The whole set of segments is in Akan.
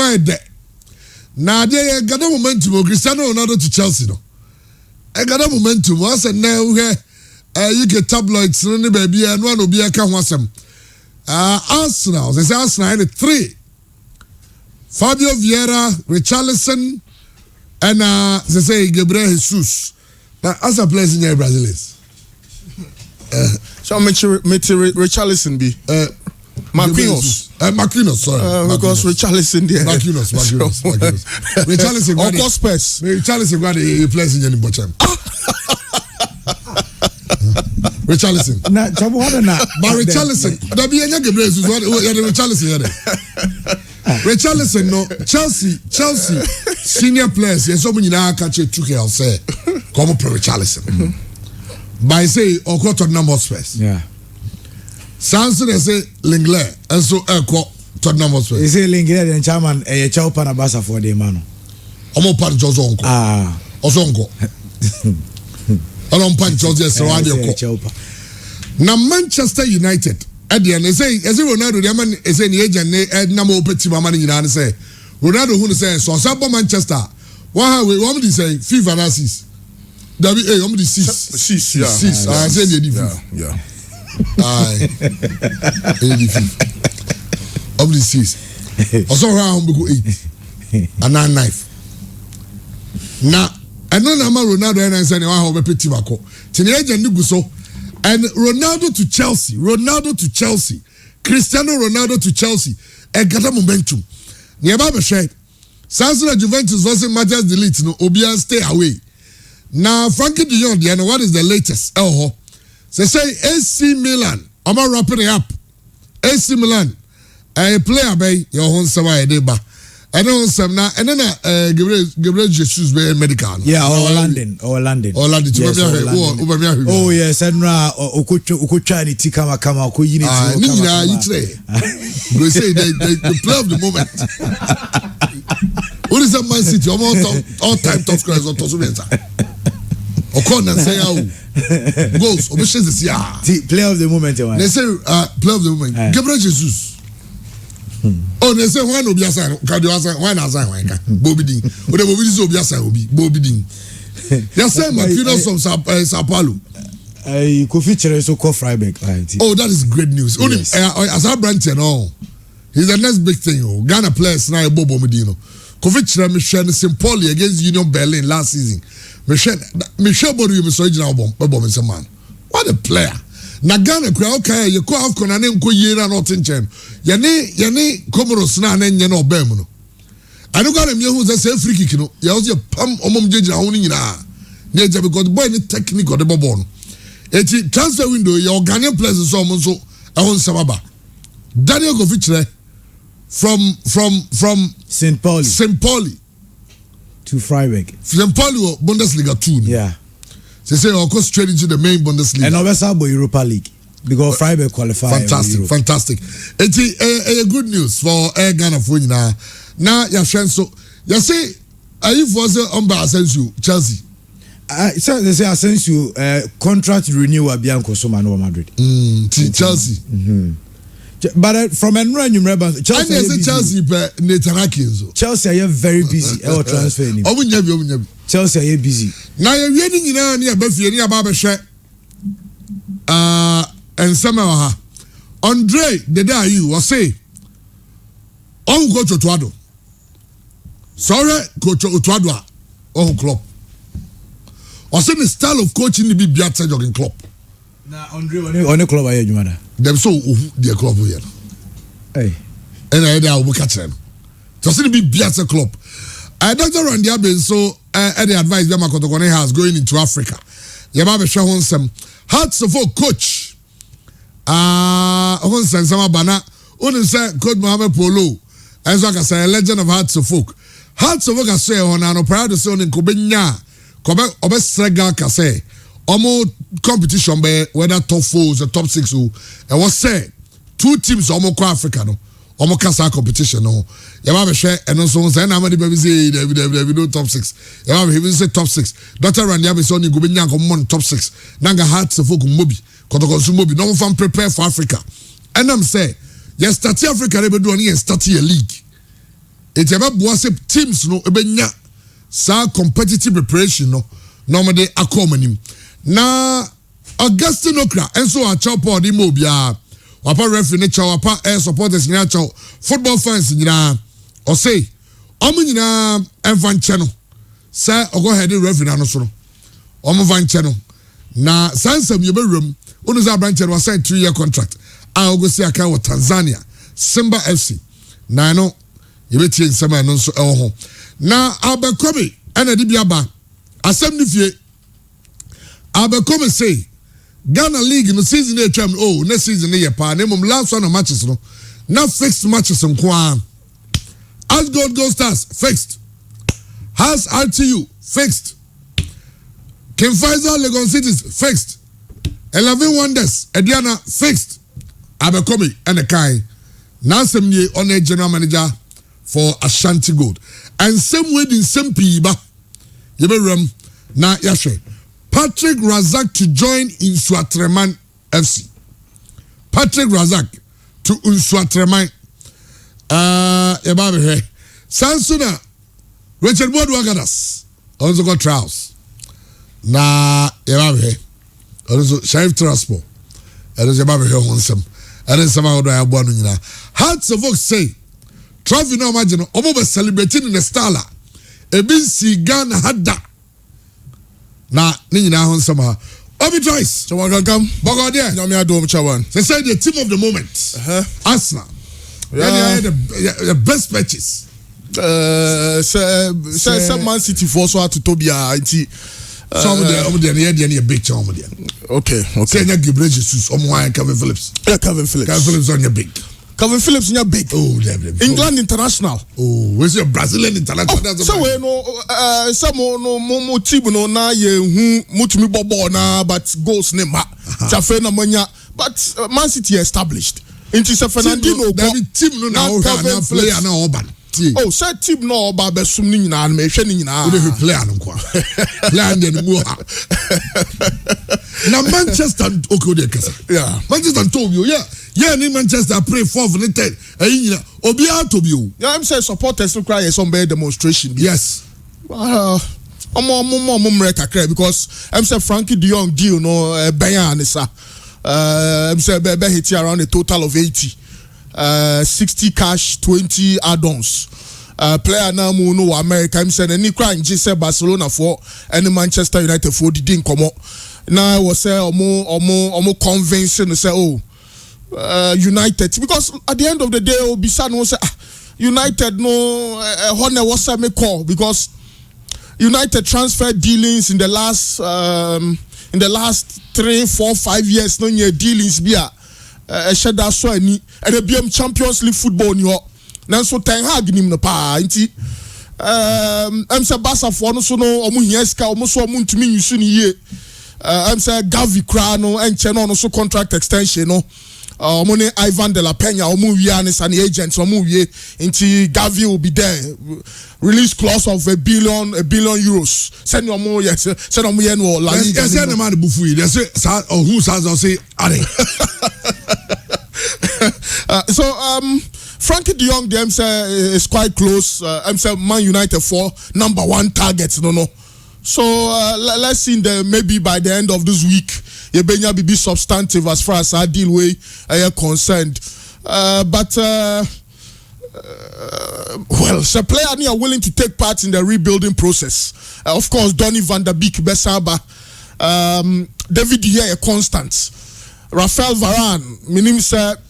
why de na de got a momentum Cristiano Ronaldo to Chelsea no I got a momentum once and now you get tabloids no baby and one will be a can wasem Arsenal they say Arsenal 3 Fabio Vieira Richarlison and they say Gabriel Jesus but as a player in Brazilians so Richarlison be Marquinhos. Sorry. Because Richarlison there. Marquinhos. Richarlison. Of course, Spurs. Richarlison got a place in Jenny Bocham. Richarlison. But Richarlison. There be any Gabriel Jesus. Richarlison here. Richarlison no Chelsea senior players. Yes, so many now catch it. Took it. Say, come up Richarlison. By say, or Tottenham Hotspur. Yeah. Sanso they say Lenglet and so Tottenham Hotspur. They say Lenglet and chairman Chao Panabasa for the man. Omo pan Josonko. Osonko. Alon pan Jose na Manchester United at the end they say as Ronaldo the man is any agent na mo peti mama ni nyina say Ronaldo who say so sabo Manchester one we want to say FIFA analysis David I'm the 6 yeah I say the yeah aye of the 6 also round go 8 and 9 now and no na Ronaldo and say na ho be peti bako tini agent ni guso and Ronaldo to Chelsea Cristiano Ronaldo to Chelsea e gata momentum ne ba be hwe Sanso Juventus was Matthias de Ligt no obia stay away now Frankie de Jong there what is the latest they say AC Milan I'm wrapping it up AC Milan a player by your own sawa edeba I don't some now and then Gabriel Jesus be medical yeah or London oh yes and okotwa ni tika kama okoyi ni tika we say the play of the moment what is that Man City all time top scorers on Tosumensa Okon and say goals obeshes this play of the moment they say play of the moment Gabriel Jesus oh they say when obiasa cardio when asan when ka bobidin o de bobidin so obiasa obi bobidin they say Marquinhos from Sao Paulo Kofi Chere so call Freiburg oh that is great news only as a branch and all he's the next big thing Ghana players now Bobo Medino Kofi Chere Michel Simpoli against Union Berlin last season Michel Bodu you so original bomb man what a player na Ghana kwa okay you call afcon na nko yera not nchem yene Comoros na nye na obam no anu Ghana me hu say free kick no ya was pam omom jejina ho ni nyina na eja because boy ni technique of the bobo no eti transfer window your Ghanaian players so mo so ehon sababa Daniel Kofi from St. Pauli to Freiburg. St. Pauli Bundesliga 2. Yeah. They say of course straight into the main Bundesliga. And also Europa League because Freiburg qualified. Fantastic. It's good news for Ghana for now. Now you so you say if was on by Asensio Chelsea. So they say Asensio contract renewal Bianco Soma no Madrid. Chelsea. But from Enron you remember Chelsea Chelsea are very busy transfer. Chelsea are busy. Now you're reading in a Baba Share and somehow Andre the day you was say on Coach Otuado. Sorry, Coach Otuado on club. Or say the style of coaching be Biatsa jogging club. Now Andre on a club I you mother. Them so their club here. Hey. And I will catch them. So say be Biatsa club. Dr. Randy Aben so the advice that Makotokone has going into Africa. Yaba be share hon some Hearts of Oak coach. Hon sama bana. Unin say Coach Mohamed Polo. As I say a legend of Hearts of Oak. Hearts of Oak say on an proud to say on Kobenya. Kobe Obesrega Kase. Omo competition be whether top 4 or top 6 and what say 2 teams omo ko Africa no. Omo kasa competition no. Yaba be share and also say na many baby say we do top 6. Yaba be say top 6. Dr. Randy Abe say on go be nyan ko top 6. Nanga Hearts of Oak mobi. Kotoko su mobi no fan prepare for Africa. And I'm say yes start Africa they be do on start a league. It's about boss teams no ebenya sa competitive preparation no normally akomanim na Augustine Okra enso a chopo di mo bia wapa referee ne chaw wapa air supporters nyina chaw football fans nyina o say omo nyina enfanche no say ogo head referee no so no omo vanche no na sansam yebewem onu za branch no sign 3-year contract a ogo see aka with Tanzania Simba FC na no yebeti nsema no so ewo ho na abekomi ena di biaba asem ni fie abekomi say Ghana League no season e twam next season e ye pa na mum last one matches no na fixed matches nko as Gold Stars fixed has RTU fixed King Faisal Legon Cities fixed 11 Wonders Ediana fixed abekomi ena kai na asem ni on a general manager for Ashanti Gold and same way in same piba yebewem na yahwe Patrick Razak to join Nsuatreman FC. Patrick Razak to Nsuatreman. Ebabe he. Sansuna Richard Boyd Wagadas also got trials. Na ebabe he. Also Sheriff Transport. Ebabe he honsem. Sama odo ya bwanu nyina. Hearts of Oak say trophy no imagine omo be celebrating in the Stala. Ebin si Ghana hada. Na ni nyina ho nsama Obi Joyce Chawagankam Bogo there Nyame adom chawan they say the team of the moment Arsenal the best purchase say Man City for so to Tobia nti some of them here big charm there okay say na Gabriel Jesus omo Kevin Phillips Kevin Phillips on your big Kevin Phillips in big. Oh, England international. Oh, where's your Brazilian international? So we no, some no team no na ye mutumi bobo na but goals ne ma. Chafe na manya, but Man City established. Inti se Fernandinho go. Team no na player na oban. Oh, say team no oba be sum ni nyina me hwe ni nyina. We dey player no kwa. Player dey go ha. Na Manchester okay dey kasa. Yeah. Manchester told you, yeah, in Manchester pray 4th and 10th. Obi out to you. Yeah, I'm saying supporters to cry some better demonstration. Yes. I'm because I'm saying Frankie De Jong deal no Bayern is I'm saying be hit around a total of 80. 60 cash, 20 add-ons. Player now no America. I'm saying any crime just Barcelona for any Manchester United for the didn't come up. Now I was say omo convincing to say United because at the end of the day Obisan will say United no honor was me call because United transfer dealings in the last 3, 4, 5 years no new dealings be sheda so ani and the BM Champions League football ni ho nanso Ten Hag nim no pa nti am say Barca for no so no omo hieska omo so omo ntumi nyusu ni ye am say Gavi kra no enche no so contract extension no Omone Ivan de la Peña, Omu Yanis and the agents, Omu Ye, into Gavi will be there. Release clause of $1 billion euros. Send your more, yes, send on me and all. Yes, send them out of Buffy. They say, or who says, I'll say, so, Frankie De Jong, them say, is quite close. I'm saying Man United for number 1 targets, no. So, let's see maybe by the end of this week, you be substantive as far as our deal way concerned. But so player are willing to take part in the rebuilding process. Of course, Donny van der Beek, Besaba, David De Gea, constant. Rafael Varane, meaning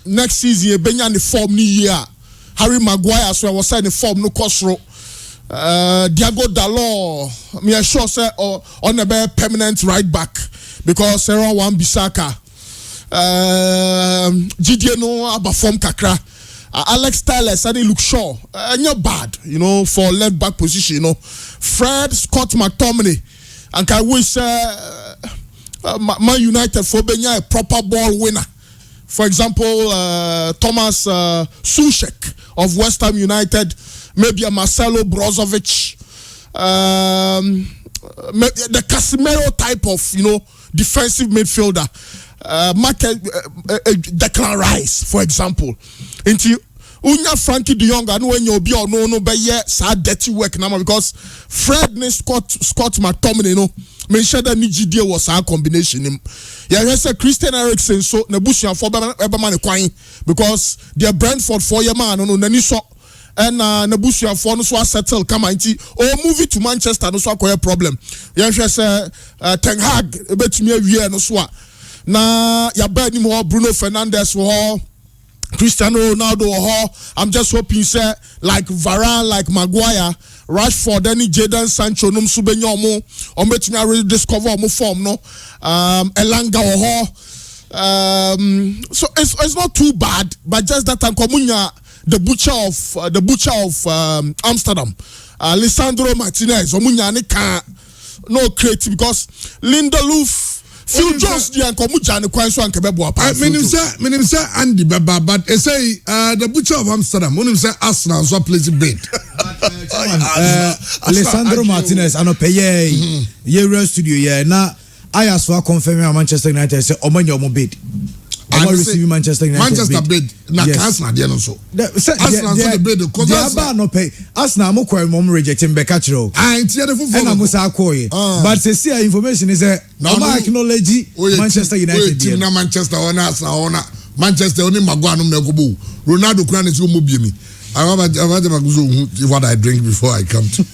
next season you benya the form ni year. Harry Maguire, so I was saying the form no costro. Diego Dalot, me sure say on a permanent right back because Sarah Wan Bissaka, Gideon no abafom kakra, Alex Tyler suddenly look sure, not bad, for left back position, Fred Scott McTominay, and I wish Man United for being a proper ball winner. For example, Thomas Suchek of West Ham United, maybe a Marcelo Brozovic, the Casemiro type of, defensive midfielder, Declan Rice, for example. Into unya Frankie De Jong and when you be or no be ye sa dirty work now because Fred ne Scott McTominay no me share that GD was our combination him. Yeah, he said Christian Eriksen so na bushia for Eberman Kwan because their Brentford 4-year man no nani so and Nabusia for no so settle come anti or move it to Manchester no so a problem. Yeah, she say Ten Hag betumi awie no so na ya ba ni mo Bruno Fernandes wo Cristiano Ronaldo wo I'm just hoping say like Varane like Maguire Rashford any Jadon Sancho no so benya omo betumi really discover omo form no Elanga wo so it's not too bad but just that Komunya the butcher of Amsterdam, Lisandro Martinez. No creative because Lindelof, Phil Jones, the Ankomuja, the Quaison and Kebebo. Meaning, sir, Andy Baba, but I say the butcher of Amsterdam. When say Arsenal, so plays bait. Lisandro Martinez, I know pay ye studio. Yeah, now I asked for confirming Manchester United. Say, Omanyo bid. I'm receiving Manchester United. Manchester bid. Na Arsenal dey no so. Arsenal so the bid because Arsenal no pay. Arsenal mo kwai mo rejecting Bekachiro. Ntia the fufu. Na mo sa akoye. But say information is no acknowledge Manchester United. Team na Manchester on Arsenal on Manchester only Maguire no mekobo. Ronaldo kura ne so mo bie mi. I want what I drink before I come to.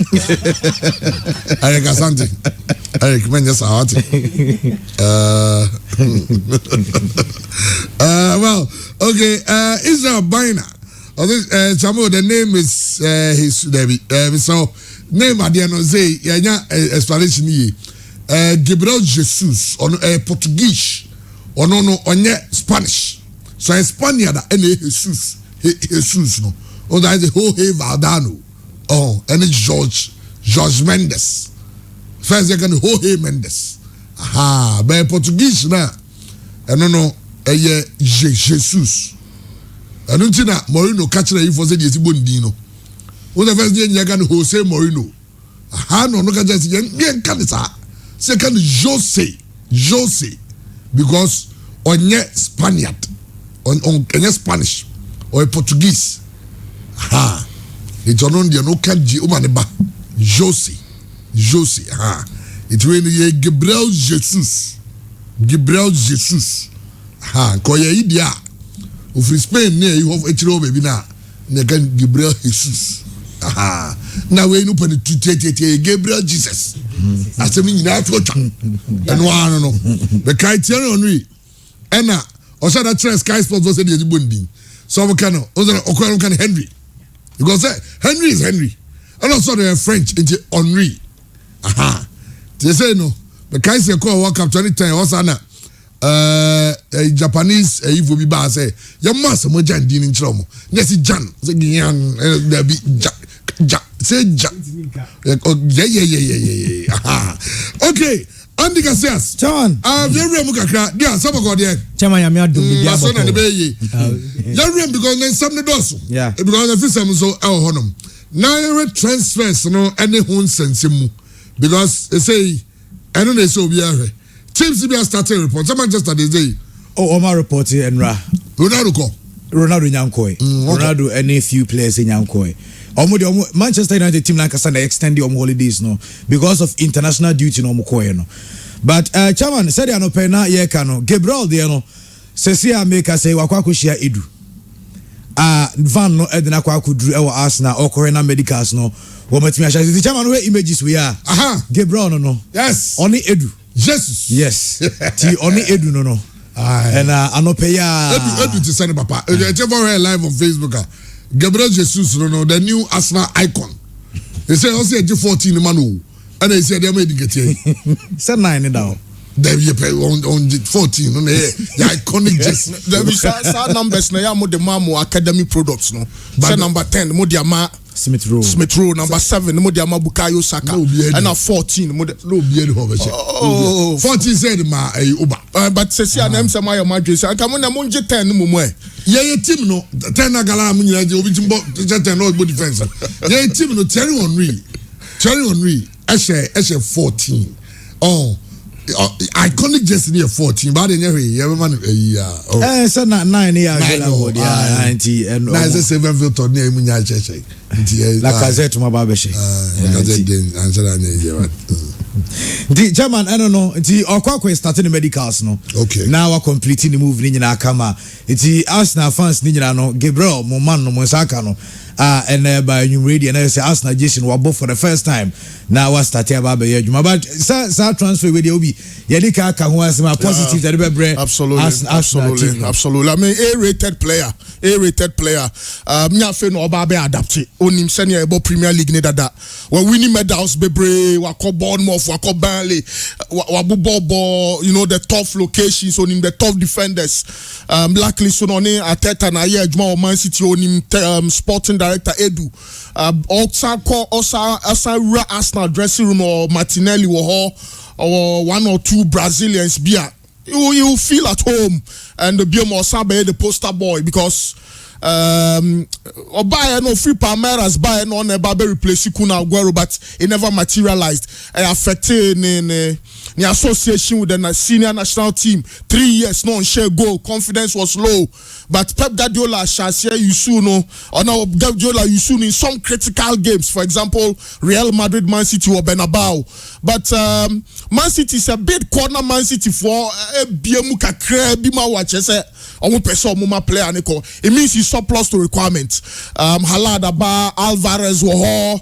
I recommend just well, okay. Israel Baina. The name is his so name at the end of the day. Explanation here. Gabriel Jesus on Portuguese. Or no Spanish. So Spaniard and Jesus no. Oh, that is Jorge Valdano. Oh, and it's Jorge Mendes. First, second, Jorge Mendes. Aha, but Portuguese now. I don't know, Jesus. I don't think that Mourinho catch the info said yes, Bundino. What the first thing you can Jose Mourinho. Aha, no, look at this. Second, Jose. Because on Spaniard, on Spanish, or Portuguese. Ha, it's on the no kanji umaneba Jose, ha, it's really Gabriel Jesus, ha, koya idia, of Spain near you have HRO baby now, Negan Gabriel Jesus, ha, now we open it to Gabriel Jesus, as a mean that and one no, the criteria on we, Anna, or said that Sky Sports was a bundi, so we can, Okoron can Henry. Because Henry is Henry. And also they are French into Henri. Aha. They say no. The Kaisi call World Cup 2010 also Japanese Ivo Biba say your master mo Jan din in Chomo. Yes, Jan. Say there be say yeah. Aha. Okay. Andy Cassias. Chairman. Very mukakra. Dia sabo go there. Chairman ya me adum bi dia bako. Very because then some dosu. Yeah. Because the system so honum. Now transfers no any hun sense mu. Because they say I don't know so be here. Teams be starting report. Some Manchester they say. Oh, Omar reporting Enra. Ronaldo Nyankoi. Ronaldo any few players in Nyankoi. Manchester United team like Kasana extend the holidays no because of international duty no mukoye no. But chairman said ya no pena ye kano Gabriel de no sesia make say wakwa share edu. Van no edna kwa kudru e Arsenal or Corona Medicals no. Wo matimi asha the chairman we images we are. Aha. Gabriel no. Yes. Only edu. Jesus. Yes. Ti only edu no. And anopeya edu to send papa. Ever live on Facebook. Gabriel Jesus, the new Arsenal icon. They say also G14 man, and they say they made it get here. Say 9 down. They be on 14 on the iconic Jesus. There be some numbers na ya mo the mamu academy products no. Say number 10 mo the ama Smith Rowe. Number 7 mo the ama Bukayo Saka. And 14 mo the no be the 14 said ma Uba. But say see na say my Jesus. Aka mo na mo 10 mo mo yeah, team no 10 na gala mu nyina je obi timbo 10 no body defense. Yeah, team no Thierry Henry. Eshe 14. Oh, iconic jersey near 14, but in every man a year. So not 9 years. And 97 filter near Munya Cheche. Like I said to my barbershop. The German, I don't know. The Okwa starting the medicals no. Okay. Now we're completing the move in Nakama. It's Arsenal fans Nina no Gabriel Moman no Monsaka no. And by new radio and I say Arsenal Jason were both for the first time. Now we're starting about the year. But start transfer with the Obi. Yadika Kahuas my positive that be absolutely. I mean A-rated player. Mnyafe no Obabe adapted. Onim senior about Premier League nedada. We're winning medals bebre, wako Bournemouth, wako Burnley, wabu bobo, you know the tough locations on the tough defenders. Luckily so on Ateta na ye Juma Man City on sporting director Edu. Also Arsenal dressing room or Martinelli or one or two Brazilians beer. You feel at home and the Biomo Sabe the poster boy because or buy no free Palmeiras buy no never replace Kuna Aguero, but it never materialized. Affected in the association with the senior national team. 3 years no share goal, confidence was low. But Pep Guardiola shall share you soon or now Guardiola you soon in some critical games, for example Real Madrid, Man City or Bernabeu. But Man City is a bit corner Man City for a Biemuka Bima watches player. It means he's surplus to requirements. Haladaba, Alvarez, Woho,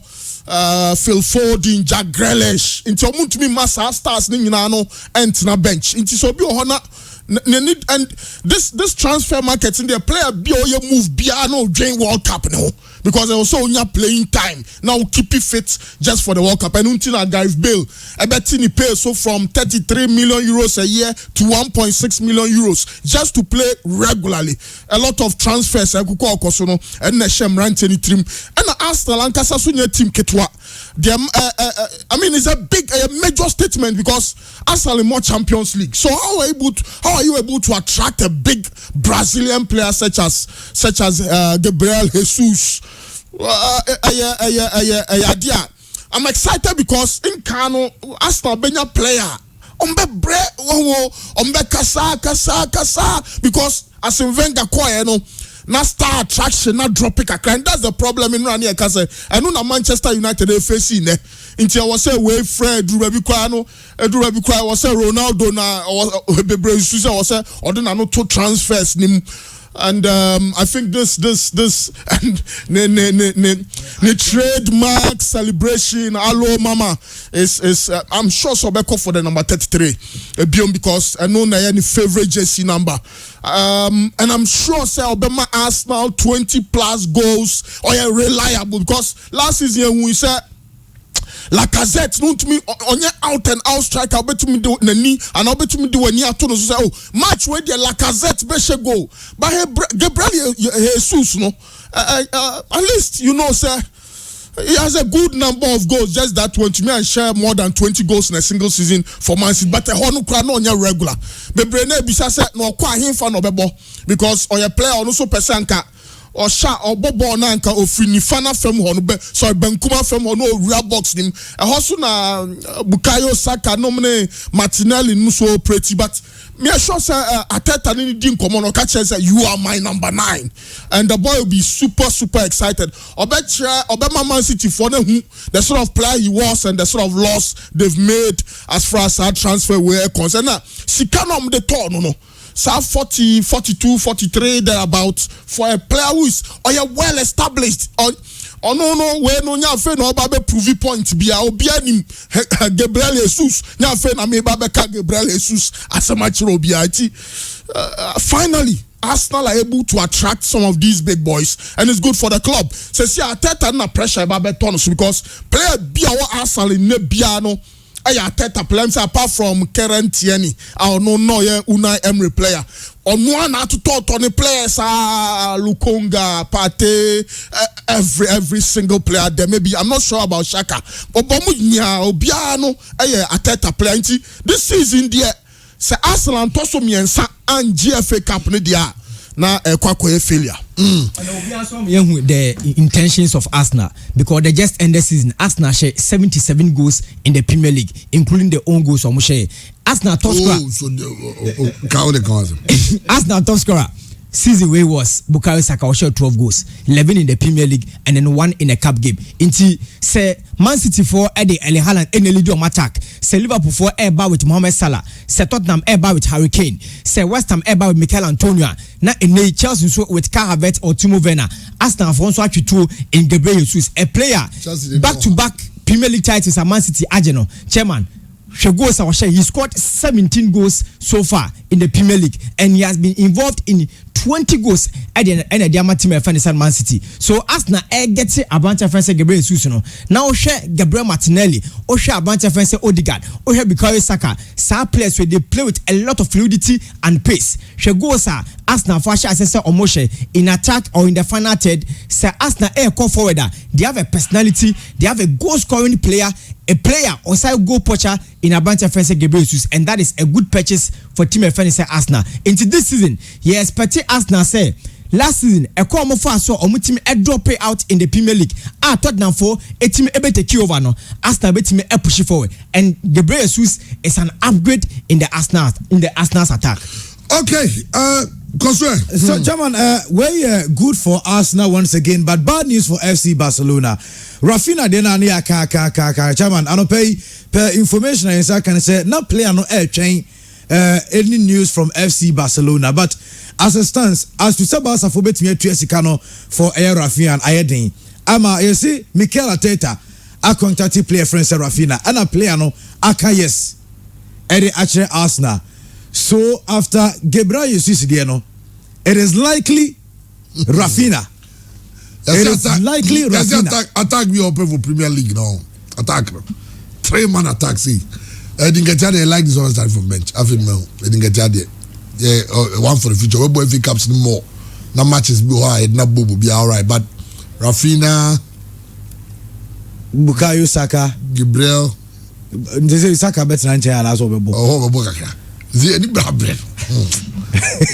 Phil Foden, Jack Grealish. Into Muntumi Massa stars Ninano and na bench. Into Sobi Ohana. And this transfer market in the player be move Biano during World Cup now because they also only playing time now keep it fit just for the World Cup and until Gareth Bale I bet he pay so from 33 million euros a year to 1.6 million euros just to play regularly. A lot of transfers and Neshem Rantini team and Arsenal and Kasasunya team Ketwa. I mean it's a major statement because Arsenal in more Champions League. So how are you able to attract a big Brazilian player such as Gabriel Jesus? I'm excited because in Kano Arsenal Benya player kasa because as in Wenger na star attraction na drop it and that's the problem in Rania Kase and no Manchester United they facing until I was say way Fred Ruby Kwano was say Ronaldo na or Bebre Susa was say or then no two transfers nim. And I think this and the trademark celebration hello mama is I'm sure Sobeko for the number 33 because I know any favorite jersey number and I'm sure say Obama Arsenal 20 plus goals or reliable because last season we said Lacazette no to me onye out and out striker obetumi do nani and obetumi do wani ato no so say match where the Lacazette be she go but Gabriel Jesus no at least you know say he has a good number of goals just that one to me and share more than 20 goals in a single season for Man City but no kra no onya regular bebre na bisa say no kwa himfa no bebo because oya player on so pesanka or sha or bobo nanka or finifana fem honube so benkuma fem hono real box nim e hoso na Bukayo Saka nomne Martinelli no so pretty but me sure say Ateta ni din komo no ka say you are my number 9 and the boy will be super excited Obama Man City for the sort of player he was and the sort of loss they've made as far as our transfer were concerned now sikanom the turn no so 40, 42, 43 thereabouts for a player who is well established no where no nyafe no ba be prove point bia obia nim Gabriel Jesus nyafe na me ba be ka Gabriel Jesus asamachiro bia ti finally Arsenal are able to attract some of these big boys and it's good for the club. So see Ateta na pressure ba be turn because player bia wa Arsenal in bia no Ateta players apart from Keren Tierney I no Unai Emery player on one to talk on the players Lukonga Pate every single player there maybe I'm not sure about Shaka but Obiano Ateta player this season there say Arsenal toso miensa and GFA Cup ne dia na kwakwa failure. The intentions of Arsenal because they just ended season. Arsenal share 77 goals in the Premier League, including their own goals. Arsenal top scorer. Arsenal top scorer. Season way was Bukayo Saka shot 12 goals, 11 in the Premier League and then 1 in a cup game. Inti say Man City for Eddie Haaland and lead on attack. Say Liverpool for airbar with Mohamed Salah. Say Tottenham airbar with Harry Kane. Say West Ham airbar with Mikel Antonio. Na in Chelsea so with Kai Havertz or Timo Werner. Arsenal for also actually two in Gabriel Jesus, a player back to back Premier League titles at Man City. Ageno chairman. He scored 17 goals so far in the Premier League and he has been involved in 20 goals at the end of the team of Man City. So Arsenal gets a bunch of friends Gabriel Jesus. Now share Gabriel Martinelli, or share a bunch of friends Odegaard, or share Bukayo Saka. Some players where they play with a lot of fluidity and pace. She goes Arsenal for assessor or Moshe in attack or in the final third. Say Arsenal call forwarder. They have a personality, they have a goal scoring player. A player or side goal poacher in a bunch of friends Gabriel Jesus, and that is a good purchase for team of friends Arsenal. Into this season, he expected Arsenal say last season a call more fast so team a drop pay out in the Premier League. Tottenham for a team able to take over no. Arsenal team a push forward, and Gabriel Jesus is an upgrade in the Arsenal's attack. Okay, so German, we're good for Arsenal once again, but bad news for FC Barcelona. Rafinha denani aka chairman anopay per information I can say not player no air chain any news from FC Barcelona, but as it stands as to say Barca for betimi atuasikano for air Rafinha and ayedin ama you see Mikel Arteta a contact player friend Rafinha and a player no aka yes Eddie actually Arsenal. So after Gabriel Jesus again, it is likely Rafinha. It is likely Rafinha. Attack we open for Premier League now. Attack. 3-man attack. See, I didn't get there. Like this one start from bench. I feel no. I didn't get there. Yeah, one for the future. We boy FA Cups no more. No matches be high. No bobo be alright. But Rafinha, Bukayo Saka, Gabriel. They say Saka better than Chelsea as well. Oh, Bokaka. See any bread.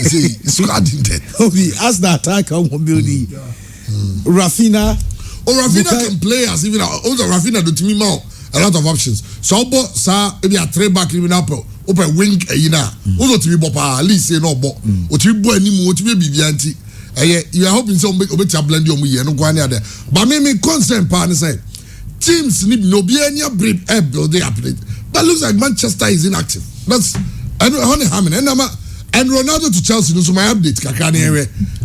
See, squad in there. Okay, as the attack on mobility. Rafinha. Rafinha can play as even also Rafinha do to me more a lot of options. So maybe a three back even up open wing also to be at least say no but or to be any to be bibianti. You are hoping some make a blend your year no go there. But me concern partner say teams need no be any breed build they update. But looks like Manchester is inactive. That's I know honey hamming and Ronaldo to Chelsea no so my update kakani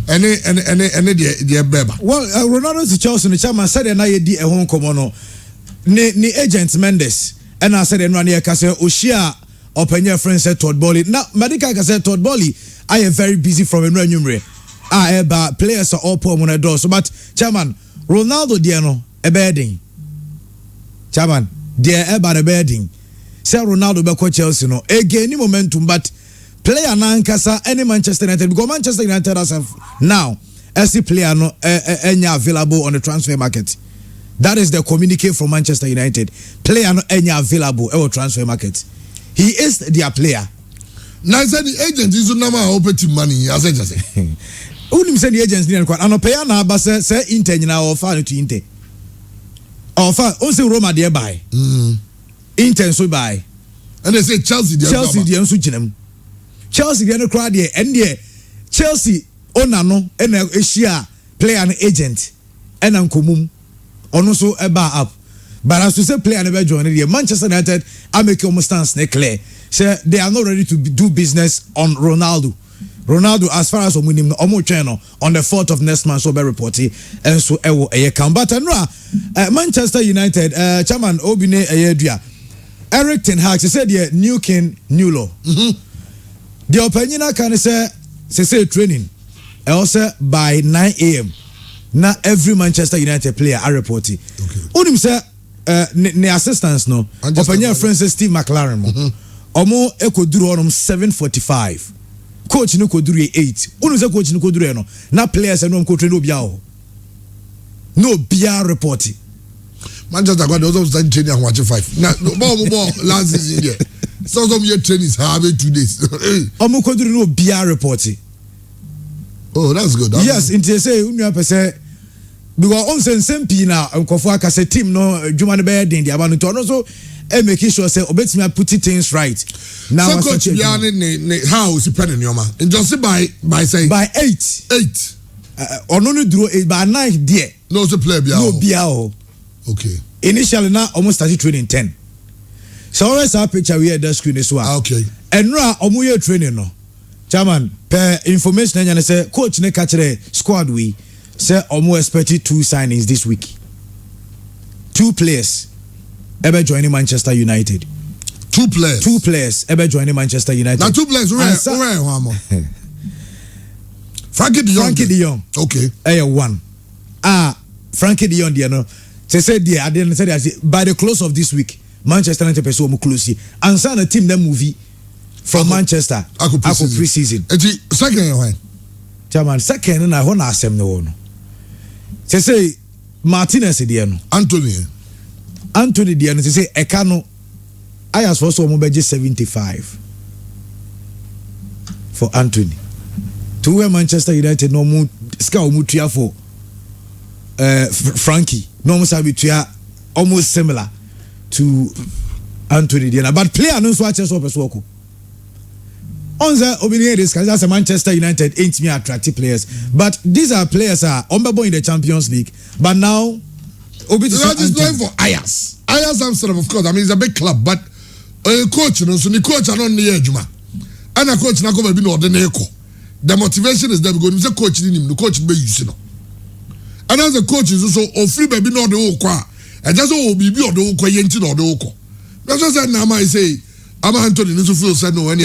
and the beba. Well, Ronaldo to Chelsea the chairman said na ye di e ho nkomo no ni agent Mendes and I said no na ka say Oshia openya friend said Todd Bowley. Now medical ka say Todd Bowley I am very busy from enra nwumre. Eba players are all poor on door so but chairman Ronaldo dia no e bedding. Chairman dia eba the bedding. Say Ronaldo be ko Chelsea no again momentum but player na nkasa any Manchester United because Manchester United as of now as player no enya available on the transfer market. That is the communique from Manchester United. Player no enya available on transfer market. He is their player. Now say the agent is no man open to money as I just say. Unim say the agents ni kwa anopeya na ba say Inter nyina offer to Inter. Offer on say Roma dey buy. Inter so buy. And they say Chelsea dey nso ginam. Chelsea dey no crowd there and there Chelsea owner no na ehia player and agent and nkomum ono so eba up but as to say player never join there Manchester United I make almost stance clear say they are not ready to do business on Ronaldo as far as omunim no omo twen no on the 4th of next month so be reporting and so ewo eye kan but Manchester United chairman obine eyedua Eric Ten Hag said the new king new law. The opinion can say training also by 9 a.m. Now every Manchester United player are reporting. Unim say ne assistants no opinion friends Steve McLaren mo. Omo ekoduru onum 7:45. Coach no koduru 8. Unim say coach no koduru no. Na players no ko train obia ho. No bia reporting. Manchester got also start training and watch 5. Now ball last season there. So some year training is have 2 days. Omo koduru no bia reporting. Oh, that's good. Yes, in say unya pese because on same na nkofo aka say team no dwuma no be den dia ba no to no so make sure say obetimi put things right. Now so coach bia ne how is pen nyoma. And just by say by 8. Ono no duro by 9 there. No so play bia. No bia o. Okay. Initially now almost started training 10. So always our picture we at the screen is one. Okay. And now omuye training no. Chairman, per information and say coach ne catch the squad we say omu expected 2 signings this week. 2 players ever joining Manchester United. 2 players. 2 players ever joining Manchester United. Now 2 players where Frankie de Jong. Okay. 1. Frankie de Jong there no. Say there I didn't say that by the close of this week Manchester United person omu close and sign a team that movie from Manchester. Ako pre-season. Second when? Chairman, second na ho na asem no no. Say Martinez there no. Anthony there no say Eka no Ajax for so mo beje 75 for Anthony. To where Manchester United no mo ska o mo tua for Frankie. No mo sabi tua almost similar to Anthony there. But player no so ache so person ko. Onza obìnrin this because that's a Manchester United ain't me attractive players, but these are players are unbeatable in the Champions League, but now Obìnrin is playing for Ajax Amsterdam, of course. I mean it's a big club, but coach no so the coach are not near Juma and a coach na go be no ordinary. The motivation is there because the coach didn't the coach be use no, and as a coach is also free baby no the whole kwa and just oh be or the whole kwa yenti no the whole. That's just na I say I'm Anthony Nisu feel said no any.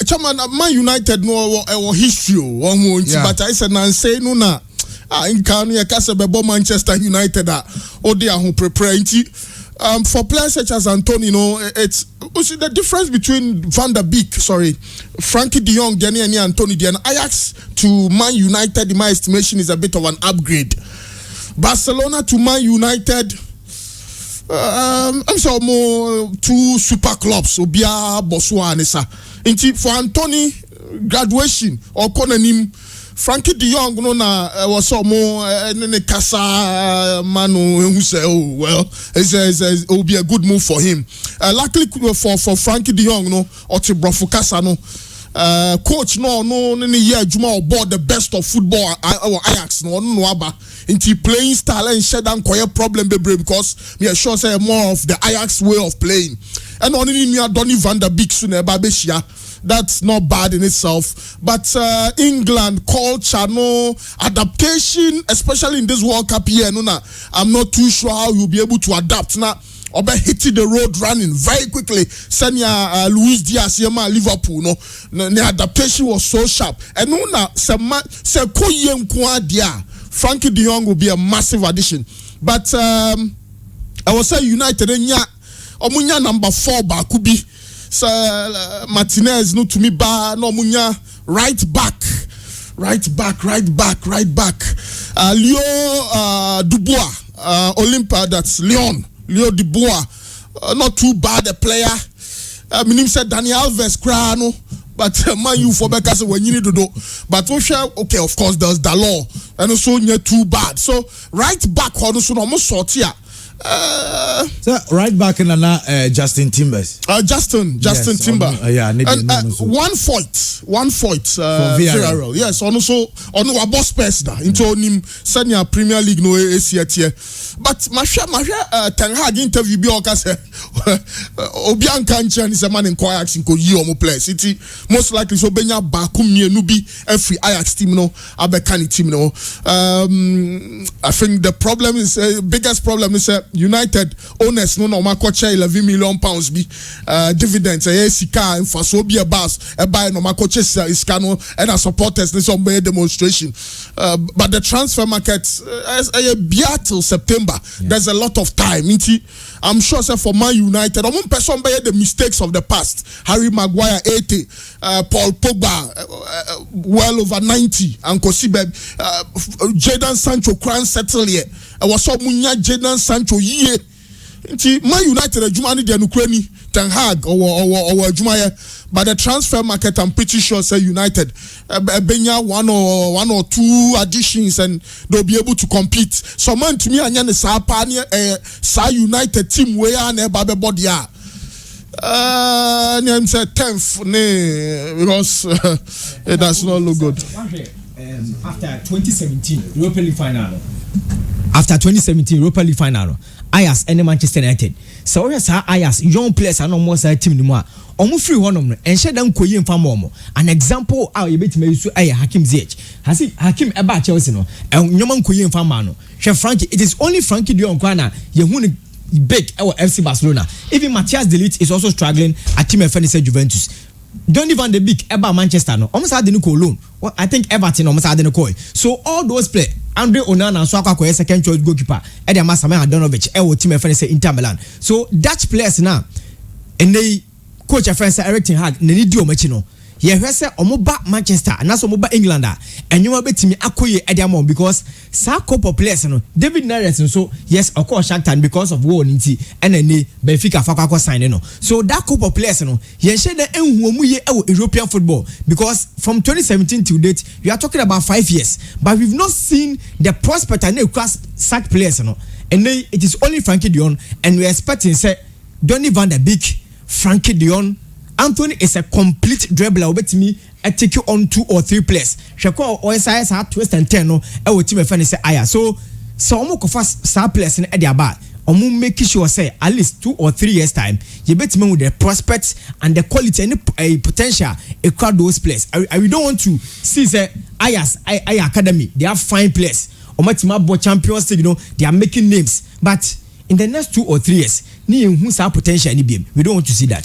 Chairman, Man United no history but I said na say no na in Kanu ya kase bebo Manchester United they are who prepare for players such as Anthony, it's the difference between Van der Beek, Frankie de Jong, Jenny and Anthony, and Ajax to Man United in my estimation is a bit of an upgrade. Barcelona to Man United, I'm sure more 2 super clubs Obia Bosua Anissa. For Anthony graduation or Konanim Frankie de Jong was so more Casa Manu who say it will be a good move for him. Luckily for Frankie de Jong or to Brofukasa coach no year Juma board the best of football Ajax into playing style and shut down quite problem because me sure say more of the Ajax way of playing and only near Donny van der Beek soon Babeshia. That's not bad in itself, but England culture, no adaptation, especially in this World Cup year. I'm not too sure how you'll be able to adapt now. Obe hitting the road running very quickly. Senya Luis Diaz Yema Liverpool. The adaptation was so sharp. And se koyem kwa dia. Frankie de Jong will be a massive addition. But I will say United omunya number 4 Bakubi. Martinez no to me ba no munya right back. Leo Dubois Olympia, that's Leo Dubois, not too bad a player. Minim said Daniel Alves Crano, but man you for because when you need to do. But okay, of course there's Dalot and also not too bad. So right back also almost sort here. So right back in Justin Timbers. Justin Timber. One fight. Villarreal. Yes, also on boss person into him senior Premier League no ACT. But my Ten Hag interview be okase Obian Kanchan is a man in Ajax in Koyi place. It most likely so benya bakum mienu bi every Ajax team no abekani team no. I think the problem is biggest problem is United owners no makocha 11 million pounds bi dividends sika infaso bi abas buy no makocha sika no and supporters need some demonstration but the transfer market is till September. There's a lot of time. I'm sure for Man United person by the mistakes of the past. Harry Maguire 80, Paul Pogba well over 90 and Kosibe Jadon Sancho crown settle here. I was so munya Jadon Sancho nti Man United adwuma ne de nukura ni Ten Hag or adwuma ye, but the transfer market I'm pretty sure say United benya one or two additions and they'll be able to compete. So man to me anya ne sa pa ne sa United team we are na ba be body a name say 10th ne because it does not look good. After 2017 Europa League final. After 2017 Europa League final, Ajax and Manchester United. So we say Ajax young players are no more say team ni mo a. Omo free one no and share them koyi mfa mo. An example how you bet me use Hakim Ziyech. Hakim eba Chelsea no. And nyoma koyi mfa ma no. Hwe Frankie, it is only Frankie de Jong kwana ye hu ni big FC Barcelona. Even Matthias De Ligt is also struggling at team FNC Juventus. Donny van de Beek eba Manchester no. Almost had the no loan. Well, I think Everton almost had the no. So all those players Andre Onana so akwa second choice goalkeeper Ede Masama Adonovic team FNC Inter Milan. So Dutch players now and they coach FNC Erik ten Hag ne di omachi no. Ye hwese omoba Manchester na so omoba England and you betimi akoye Ediamon because sa couple players no David Neres so yes of course Shakhtar because of war nti and then Benfica fakwa sign no so that couple players no ye share the enhuomu ye European football because from 2017 to date you are talking about 5 years but we've not seen the prospect and class sack players no and then it is only Frankie de Jong and we are expecting say Donny van der Beek, Frankie de Jong. Anthony is a complete dribbler. Obet me, I take you on 2 or 3 players. Shako OSIS had twist and 10 no. I will team a fan say aya. So omo kofas sa players in Ediaba. Omo make sure say at least 2 or 3 years time. You bet me with the prospects and the quality and the potential across those players. I don't want to see say Ayas Academy. They have fine players. Omo team about Champions League. You know they are making names, but in the next 2 or 3 years, ni who's our potential any BM. We don't want to see that.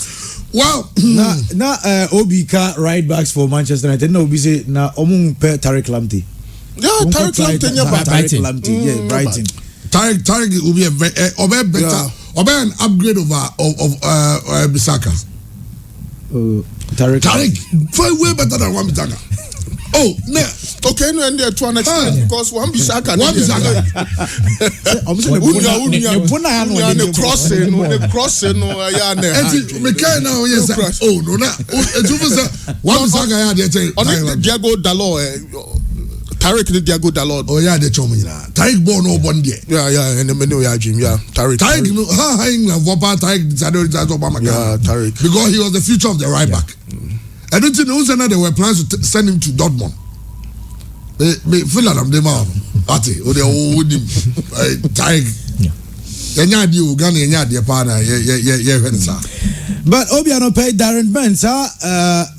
Well, now Obika right backs for Manchester United. No, we say now Omung per Tariq Lamptey. Yeah, Tariq Lamptey, yeah, Brighton. Tariq will be a better, an upgrade of Bissaka. Tariq, way better than Wan-Bissaka. Oh, no. Okay, no, and there to an extent because Wan-Bissaka. Crossing, yeah, now, yes. Oh, no, Wan-Bissaka, Diego Dalot. Tariq the Diego Dalot. Oh, yeah, the chum. Tariq born no one day. Yeah, and the menu, yeah, Jim, yeah. Tariq, no, England, Tariq, Obama. Yeah, Tariq. Because he was the future of the right back. I don't know they were plans to send him to Dortmund. Me feel like I'm the man. Ati, o de old him. Tariq. Yenya di Uganda yenya di partner. But Obiano pay Darren Burns.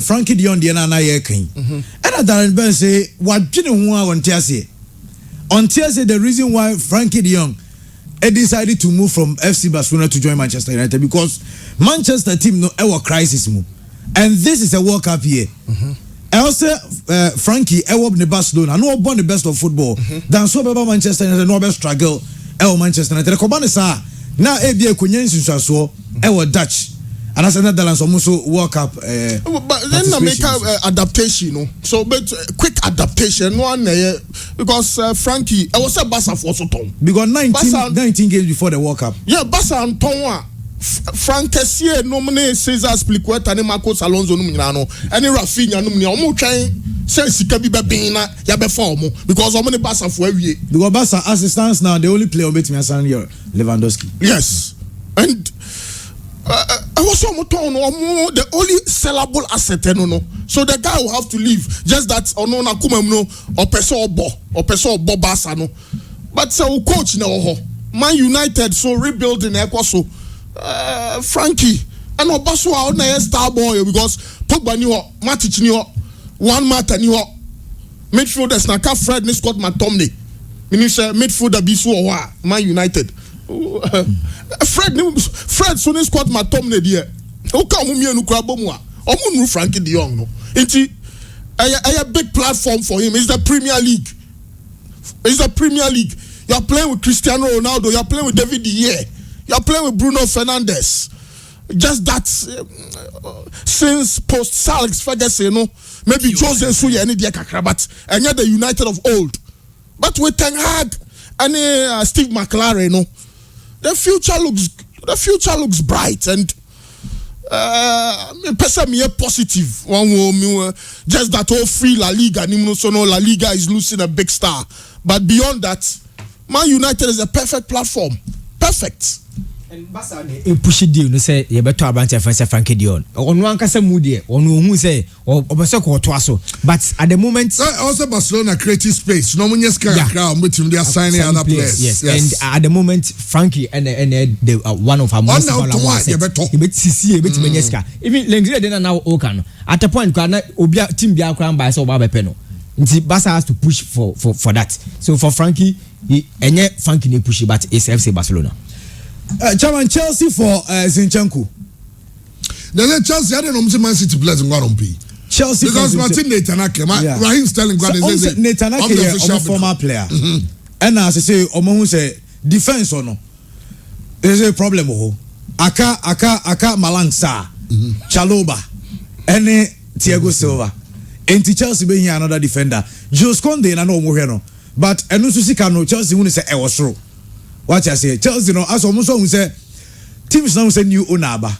Frankie de Jong di na ye kin. And Darren Burns say what dwene ho on Tiase. On Tiase the reason why Frankie de Jong decided to move from FC Barcelona to join Manchester United because Manchester team no ever crisis mu. And this is a World Cup year. I also Frankie in the Barcelona no born the best of football. Than so about Manchester United no best struggle Manchester United. Kobane sa na ebi ekonye nsusuaso Dutch. And as Netherlands almost World Cup but then I make adaptation, you know. So but quick adaptation one because Frankie I was a Barca for so tom. Because 19 games before the World Cup. Yeah, Barca and Tonwa Frank Kessié nominee Cesar Spilicueta and Marcos Alonso no nyina any Rafinha no nyina omo twen say sika bi be bin na ya be fa omo because omo ne Barca for awie because Barca as it stands now the only player between Asan Lewandowski. Yes, and I was the only sellable asset no. So the guy will have to leave. Just that no na kuma no or person obo Barca no. But so coach na ho. Man United so rebuilding so Frankie and Obaso are na star boy because Pogba ni ho, Matic ni ho, Juan Mata ni ho. Midfielders na ka Fred ni Scott McTominay. Minister midfielder bi so ho Man United. Fred so ni Scott McTominay there. O ka mo mienu kura bomu a. Omo nu Frankie de Jong no. Nti a big platform for him is the Premier League. It's the Premier League. You are playing with Cristiano Ronaldo. You are playing with David De Gea. You are playing with Bruno Fernandes. Just that since post Sir Alex Ferguson, you know, maybe Jose Suya any dia kakra, but and yet the United of old. But with Ten Hag and Steve McLaren, you know, the future looks the future looks bright and person me positive one just that all free La Liga so no La Liga is losing a big star, but beyond that Man United is a perfect platform. Perfect. And Basa e push deal no say ye beto abante afense Frankie Dion. Onu ankasa mu de onu hu say obese ko to aso, but at the moment also Barcelona creating space. No munyes can crowd with him they are signing other players. Yes. And at the moment Frankie and the one of our most valuable assets. He bet CC he bet Menyeska. Even Lengri dey now Oka no. At a point kana obi team bia kran by so oba bepe no. Nti Barca has to push for that. So for Frankie enye Frankie ne push but it's FC Barcelona. Chairman Chelsea for Zinchenko. Then Chelsea I don't know Man City players ngwa pay. Chelsea because Martin Netanyahu, Raheem Sterling got this. Netanyahu is a former player. And as I say, omo who say defense or no. There's a problem oh. Aka Malangsa, Chaloba, and Thiago Silva. And Chelsea being another defender. Jules Conde na no more no. But enusu sika no Chelsea who say was true. What I say, Chelsea no as almost who say teams now say new owner ba.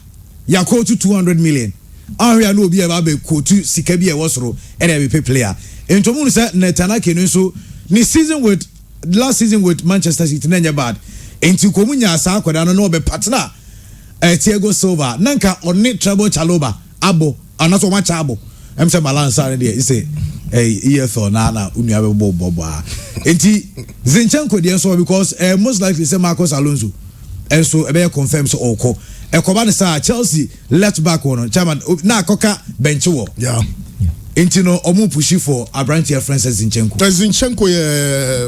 Ya quote to 200 million. Area no be aba be quote to sika bi e was true and e pay player. And to say Netanyahu no so ni season with last season with Manchester City nanya bad. Enti komunya asa akwada no be partner Thiago Silva nanka oni trouble Chaloba abo anaso macha abo. I'm saying balance there. You say, hey, EFL na unia be bobo. Enti Zinchenko dey so because most likely say Marcos Alonso. And so e be confirm so oko. Ekoba ne say Chelsea left back one chairman na koka bench wo. Yeah. Enti no omu push for Abrantia Francis Zinchenko. Zinchenko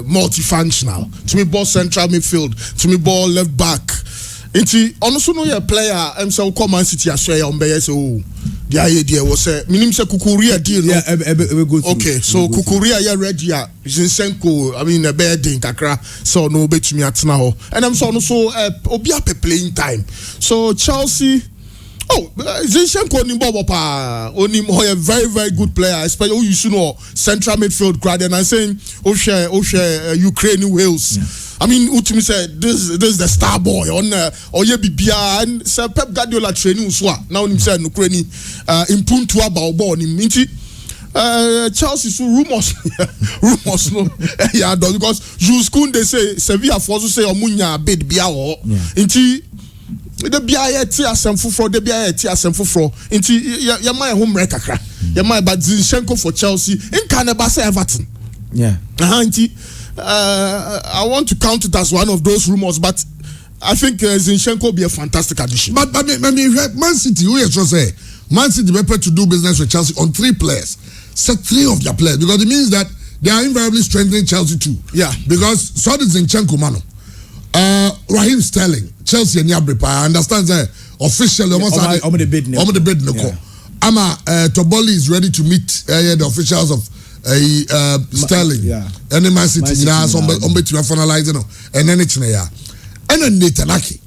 multifunctional. To me ball central midfield, to me ball left back. Enti also no player am say come Man City aswe on be say the idea was minim say Kukurea deal. Yeah, good. Okay, so Kukurea ya ready ya Zinchenko I mean a bear din kakra so no betumi atena ho. And I'm so obi ape playing time. So Chelsea Zinchenko ni bobo pa oni mo a very very good player, especially you should know central midfield crowd and I'm saying share Ukraine Wales. Yeah. I mean, Utimi said this is the star boy on Oye Bibia and Sir Pep Guardiola training uswa. Now him say Ukraine impuntu about ball him. Chelsea so rumors no yeah because Jules Kounde say Sevilla force say omunya bid bia ho. Inti the bia ti asem fufro the bia ti asem fufro. Inti ya my home rekakra. Ya my but Zinchenko for Chelsea in Canada say Everton. Yeah. Inti I want to count it as one of those rumors, but I think Zinchenko will be a fantastic addition. But Man City, who just say Man City prepared to do business with Chelsea on 3 players. Set 3 of their players because it means that they are invariably strengthening Chelsea too. Yeah, because so did Zinchenko, mano. Raheem Sterling, Chelsea and Yabripa. I understand that officially almost the bid. Ama Toboli is ready to meet the officials of Sterling. Yeah. And then Man City now so to finalize and then it's and then Netanyahu.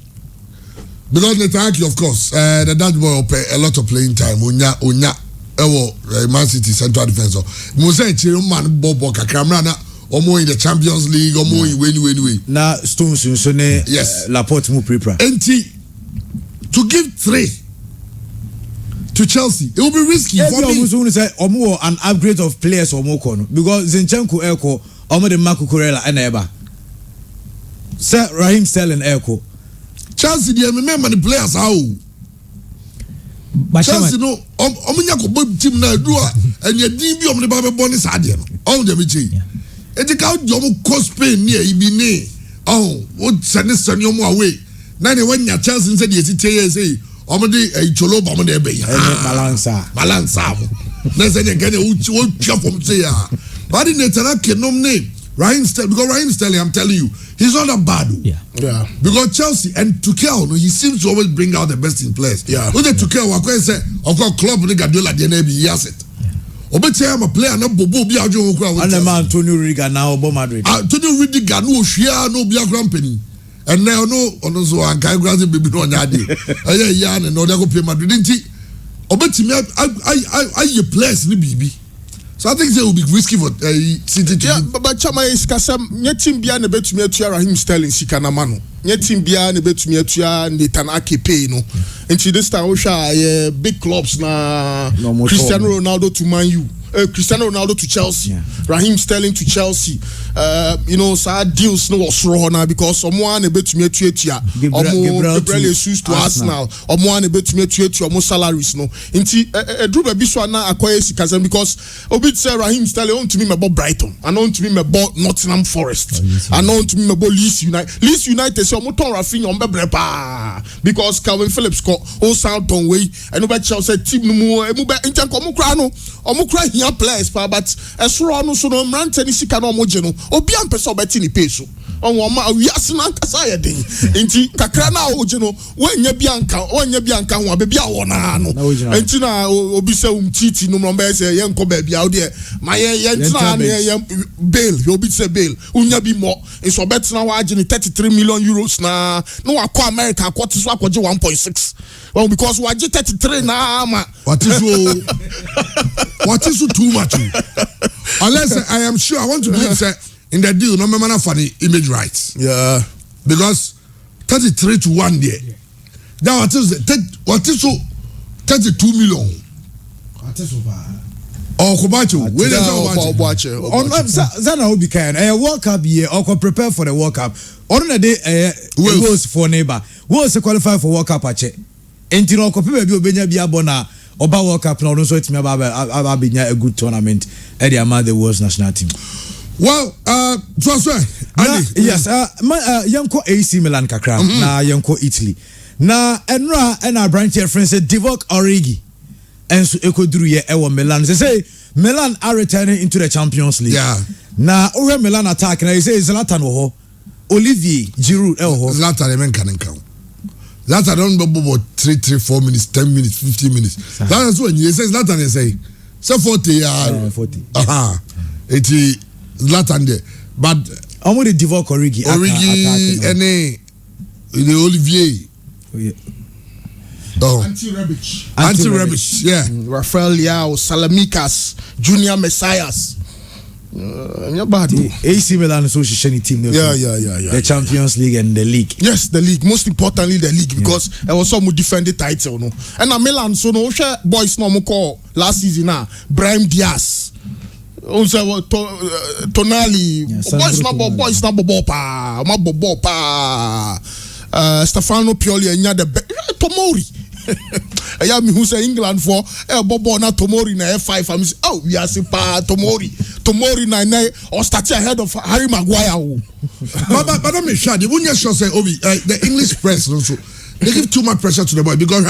Because Netanyahu, of course, the Dutch boy will pay a lot of playing time. Unya Man City central defense. Mose man Bobo Kakramra na omo in the Champions League, omo in way. Na Stones so ne Laporte mu prepare. Enti to give 3 to Chelsea, it will be risky for me. Say omo an upgrade of players omo kono because Zinchenko eko omo de Marco Corella and eba. Sir Raheem Sterling eko. Chelsea they remember the players how. But Chelsea no omunya ko bob team na adua and ye din bi omo de ba be born is ade no. All dem chi. E dey count omo co Spain near ibini. What send omo away. Na ne wanya Chelsea say dey tey say omo de Choloba omo de be ya. Balansa. Na say dey get o twa from say ya. But in Netanyahu nom name Raheem Sterling, because Raheem Sterling, I'm telling you, he's not that bad. Yeah. Because Chelsea and Tuchel, he seems to always bring out the best in players. Yeah. When Tuchel, of course, club the Guardiola DNA he has it. Obete am a player na bobo bi ajo okura. And the man Antonio Rudiger now Bo Madrid. Antonio Rudiger no share no bi company. And now no so an kai grazi baby no nyade. Aye ya na no dey go play Madrid nti obetimi I players ni bibi. So So I think it will be risky for City to. Yeah, but Chama is Kasam. Nye team bia ne betumi atua Raheem Sterling sika na mano. Nye team bia ne betumi atua Nathan Ake pay no. Nti this time we share big clubs na Cristiano Ronaldo to Man U. Cristiano Ronaldo to Chelsea, Raheem Sterling to Chelsea. You know, sad deals no was wrong now because someone a bit to me to Gabriel Jesus to Arsenal. Someone a bit to me to almost salaries no. Inti Drew Babiswa na acquire Sikazem because Obit say Raheem Sterling on to me about Brighton. I know to me about Nottingham Forest. I know to me about Leeds United. Leeds United say Omoton Rafinha on Bebrepa because Calvin Phillips got all Southampton way. And nobody Chelsea team no more. Inter Omukra no Omukra players but esro no so no mrante ni sika no moje no obi ampese obeti ni pay so onwo ma wiase na nkasa ye den enti kakra na oje no wanya bi anka ho abebi awo na no enti na obi se titi no mromba se ye nko ba bia ode ma ye ntina na ye bail obi se bail unya bi mo so obeti na wa age ni 33 million euros na no akọ America akọ so akọje 1.6 well because wa age 33 na ma what is too much? Unless I am sure I want to believe that in the deal, no man for the image rights. Yeah. Because 33 to 1 there. Now what is 32 million? What is over? Oh, Kubacho, where is Zana will be kind. World Cup year or prepare for the World Cup. On the day, Wales for neighbor. Wales qualify for World Cup. Entino copy be obenya bia bona oba World Cup na so etimi abenya a good tournament at the among the world's national team. Well, yes, yanko AC Milan kakra na yanko Italy. Na enra na branch your friend said Divock Origi enso ekoduru ye ewo Milan. Say Milan are returning into the Champions League. Yeah. Na ore Milan attack na say Zlatan wo ho. Olivier Giroud ho. Zlatan e men kan kan. That I don't know about 3, 4 minutes, 10 minutes, 15 minutes. That is when you say Zlatan, you say 40. 40. It is Zlatan there, but I'm with the Divock Origi, any the Olivier. Oh, anti-rubbish, yeah. Rafael Leao, Salamikas, Junior Messias. AC Milan so she team. The Champions League and the league. Yes, the league. Most importantly, the league because I was some who defend the title. No, and now Milan so no boys no more call last season now. Brahim Diaz. Also Tonali. Boys na bobo pa. Stefano Pioli and the Tomori. I am who say England for Bobo na Tomori na F5. I'm say, oh, we are super Tomori na or start ahead of Harry Maguire. but let me share. The one just say, Obi, the English press also they give too much pressure to the boy because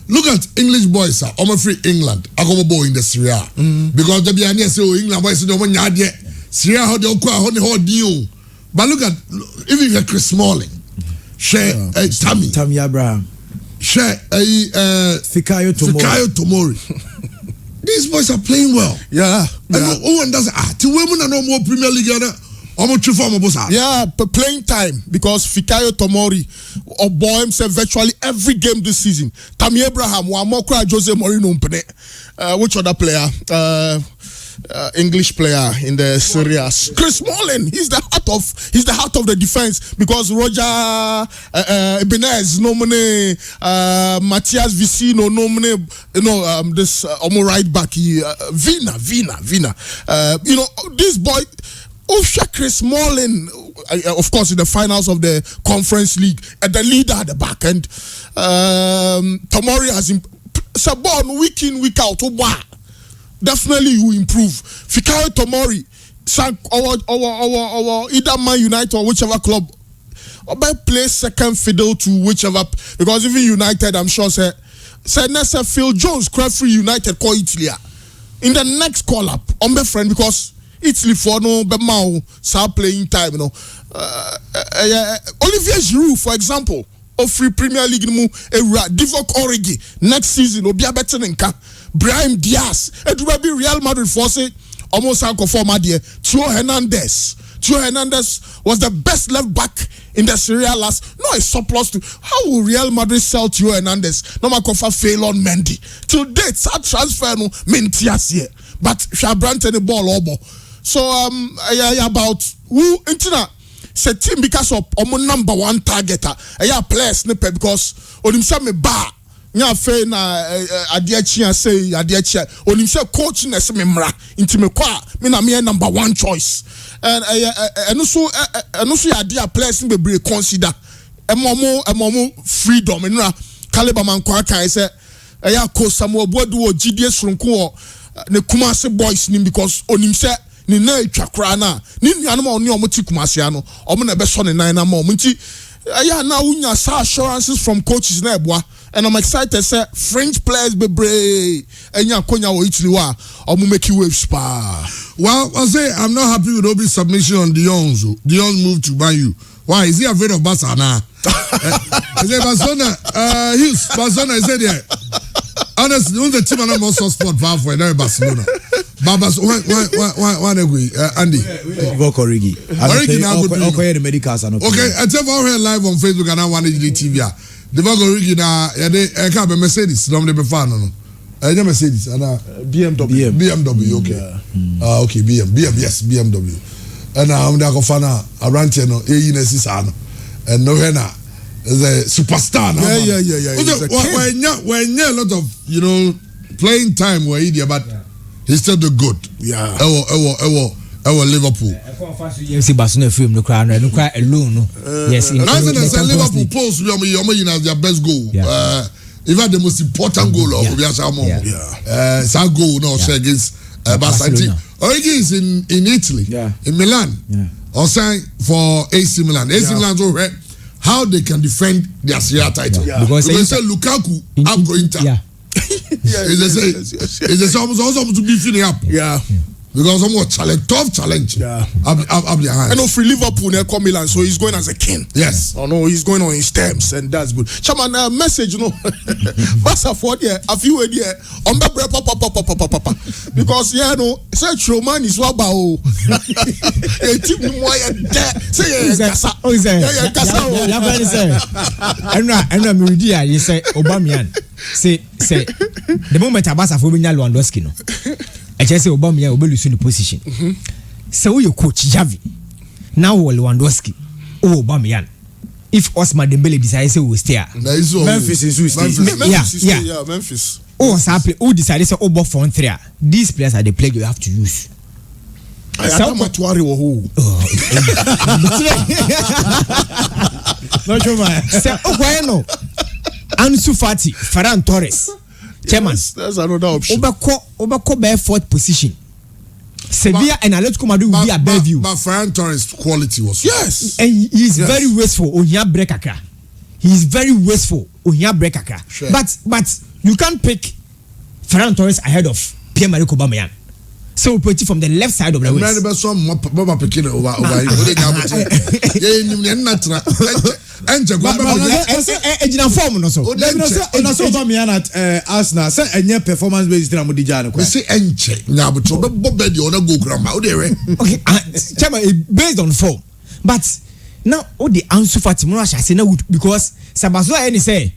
look at English boys are almost free England. I go boy in the Serie A because they be say England boys don't want yet Serie A how they how deal. But look at even Chris Smalling, Tammy Abraham. Fikayo Tomori. These boys are playing well. Yeah. And one does to women are no more Premier League. Yeah, playing time because Fikayo Tomori or boy himself virtually every game this season. Tammy Abraham, one more cry Jose Mourinho. Which other player? English player in the Serie A. Chris Smalling, he's the heart of the defense because Roger Ibanez nominee Matthias Vicino nominee this right back Vina. You know this boy Chris Smalling of course in the finals of the Conference League and the leader at the back end. Tomori has Sabon week in week out. Definitely you improve. Fikayo Tomori, our either Man United or whichever club, or by play second fiddle to whichever because even United, I'm sure say Nessa Phil Jones, Crabtree United call Italy in the next call up on my friend because Italy for no Bemau start playing time, you know. Olivier Giroud, for example, of free Premier League Divock Origi next season will be a better than Brahim Diaz. It will be Real Madrid force almost uncle for my dear. Theo Hernandez was the best left back in the Serie A last. No, a surplus to how will Real Madrid sell Theo Hernandez? No, my cover fail on Mendy. Till date, that transfer no Mentias here. but Shabrante the ball obo. So about who intina say team because of number one targeter. Players sniper because onimsa me ba nya fe na adeachia say adeachia onimsa coach na se me mra inti me kwa me na me number one choice and so ya dia players be bre consider emomo freedom nra caliber man kwa kan say ko Samuel Boadu o GDS Sonko ne Kumasi boys nim because onimsa ni na etwakra na ni nuanom oni omoti Kumasi ano omo na be so ne nan na ma omti na unya sa assurances from coaches na eboa. And I'm excited say French players be brave enya konya wo Italy wa omo make waves pa. Well, I say I'm not happy with Obi's submission on Dion's move to Man U. Why is he afraid of Barcelona? I say Barcelona Barcelona I said yeah. Honestly, when the team are not more sport for now Barcelona. Babas why Andy Origi now the medicals are not okay. I tell you here live on Facebook and I want TV. The Origi na I can't be Mercedes no be fan no. Mercedes and BMW okay. Okay BM yes BMW. And I'm the fan around here no and no hena is a superstar now. Yeah. When a lot of playing time where he but he's still the good. Yeah. Liverpool. Yes, Barcelona film no cry alone. Yes, Liverpool post as their best goal. In fact, the most important goal of that goal no against Barcelona. Origi is in Italy, in Milan. Or sign for AC Milan. AC Milan so how they can defend their Serie A title. Because they say Lukaku up go Inter. It's almost to be filling up. Because tough challenge. Up their hands. I know for Liverpool they come Milan, so he's going as a king. Yes. Oh no, he's going on his terms, and that's good. Chairman, message Basa for there, a few there. Papa. Because such Roman is what about a team say kasa. Enra Muridia, you say Aubameyang. Say the moment Abasa for Lewandowski no. I just say Aubameyang will lose in the position. So you coach Javi. Now Lewandowski. Aubameyang. If Osman Dembele decides to stay. Memphis is Memphis. Oh, sample. Who decided to over front three? These players are the players you have to use. Matuari or who? Not sure, man. Oh, Ansu Fati, Ferran Torres. Chairman, that's another option. Obako by fourth position. Sevilla and Atletico Madrid will be a Bellevue. But Ferran Torres' quality was yes, and he's very wasteful. Onya Brekaka. He's very wasteful. Onya Brekaka. Sure. But you can't pick Ferran Torres ahead of Pierre-Emerick Aubameyang. So we put it from the left side of the way. Form no so. Aubameyang at Arsenal. Say any performance based na modijano. We say enche. Na but Bob dey on go grandma. Okay, Chama based on form. But now all the Ansu Fati mo say na because Sabaso any say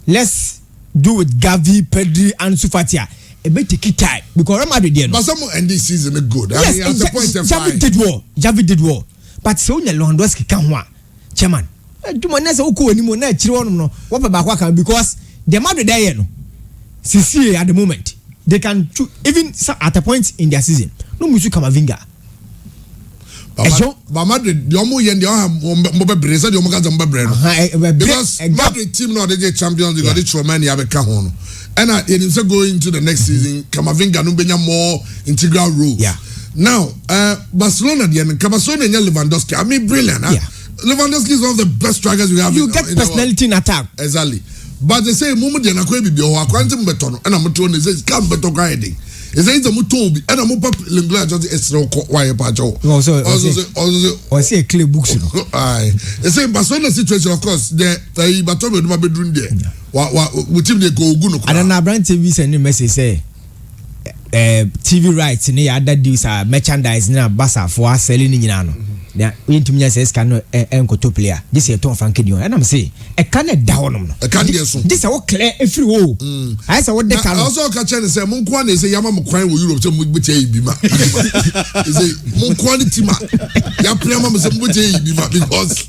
let's do with Gavi, Pedri, Ansu Fati. A bit take time because Real Madrid there. But some end this season is good. Yes, at the point Javi did well. But so Lewandowski can one. Chairman. Do my next oko anymore na chiri no. What about can because the Madrid there no. CC at the moment they can even at a point in their season. No musu Kamavinga. But Madrid the omo yen the mo be say the omo ka mo be because Madrid team now they champions they got the Romania be ka ho no. And it is going into the next season. Kamavinga no benya more integral role. Yeah. Now, Barcelona the Barcelona and Lewandowski. I mean, brilliant. Huh? Yeah. Lewandowski is one of the best strikers we have. You get personality in attack. Exactly. But they say moment they na kwe bibi o akwanti mbeto no. Na mbeto no say can beto grinding. They say it's a mutobi. And I'm up Lingla just extra why pa jo. Also say clear books no. Aye. They say Barcelona situation of course the Bartomeu do ma be doing there. What team they go good no. And na brand TV send message say TV rights ne other deals are merchandise na basa for selling ni nyina no na yentumi nya say scan no enkoto player this year ton Frankie Dion and am say e kan e da honom no e kan dey so this wo clear every wo I say what dey kan also ka che ne say mon kwa na say yama mo kwan wo Europe say mo bete yi ma say mon kwa ni tima ya play ma say mo bete yi ma because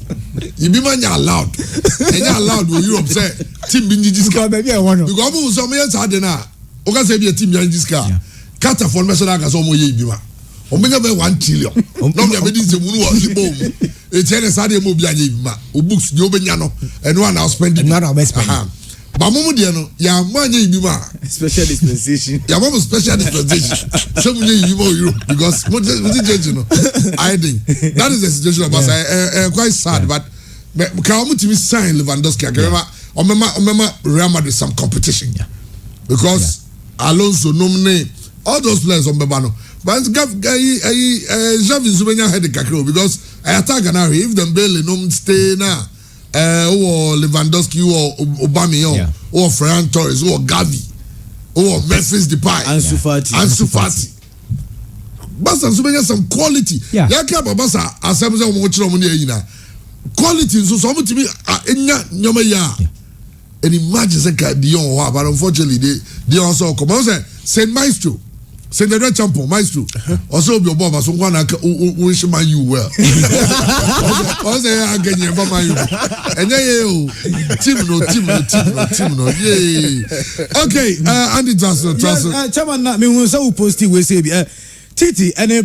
you be man allowed and you allowed wo Europe say team bi njiji ska because mo so mo yan sa de na o ka say bi team yan njiji ska Kata for national gas omo ye bima. Omenya be 1 trillion. No me be dis munu o libo mu. E tell say dey mo bia ye bima. O books dey obenya no. And one now spend it. No now spend. Ba mo dey no, ya mo anya bima. Special dispensation. Ya mo special dispensation. So mo ye bima Europe because mo dey no. I think that is the situation of us. Quite sad but ka mo timi sign Lewandowski agreement. Remember Real Madrid some competition. Because Alonso nominate all those players on Bebano. But Xavi Zubenya had the kakro because I attack now. If them Bailey no stay now, or Lewandowski or Aubameyang or Ferran Torres or Gavi or Memphis Depay, Ansu Fati. Basa Zubenya some quality. Yeah, kaba Basa asemze omochiro mo ni na quality so some to me enya nyoma ya. And imagine say Dion but unfortunately they also come on say Saint Maestro. Saint the Red Champion, Maestro. Also, your Bob, so one wish you well. Also, I get you about my and team no. Yay. Okay, Andy Johnson. Chairman, me who so posted we say Titi any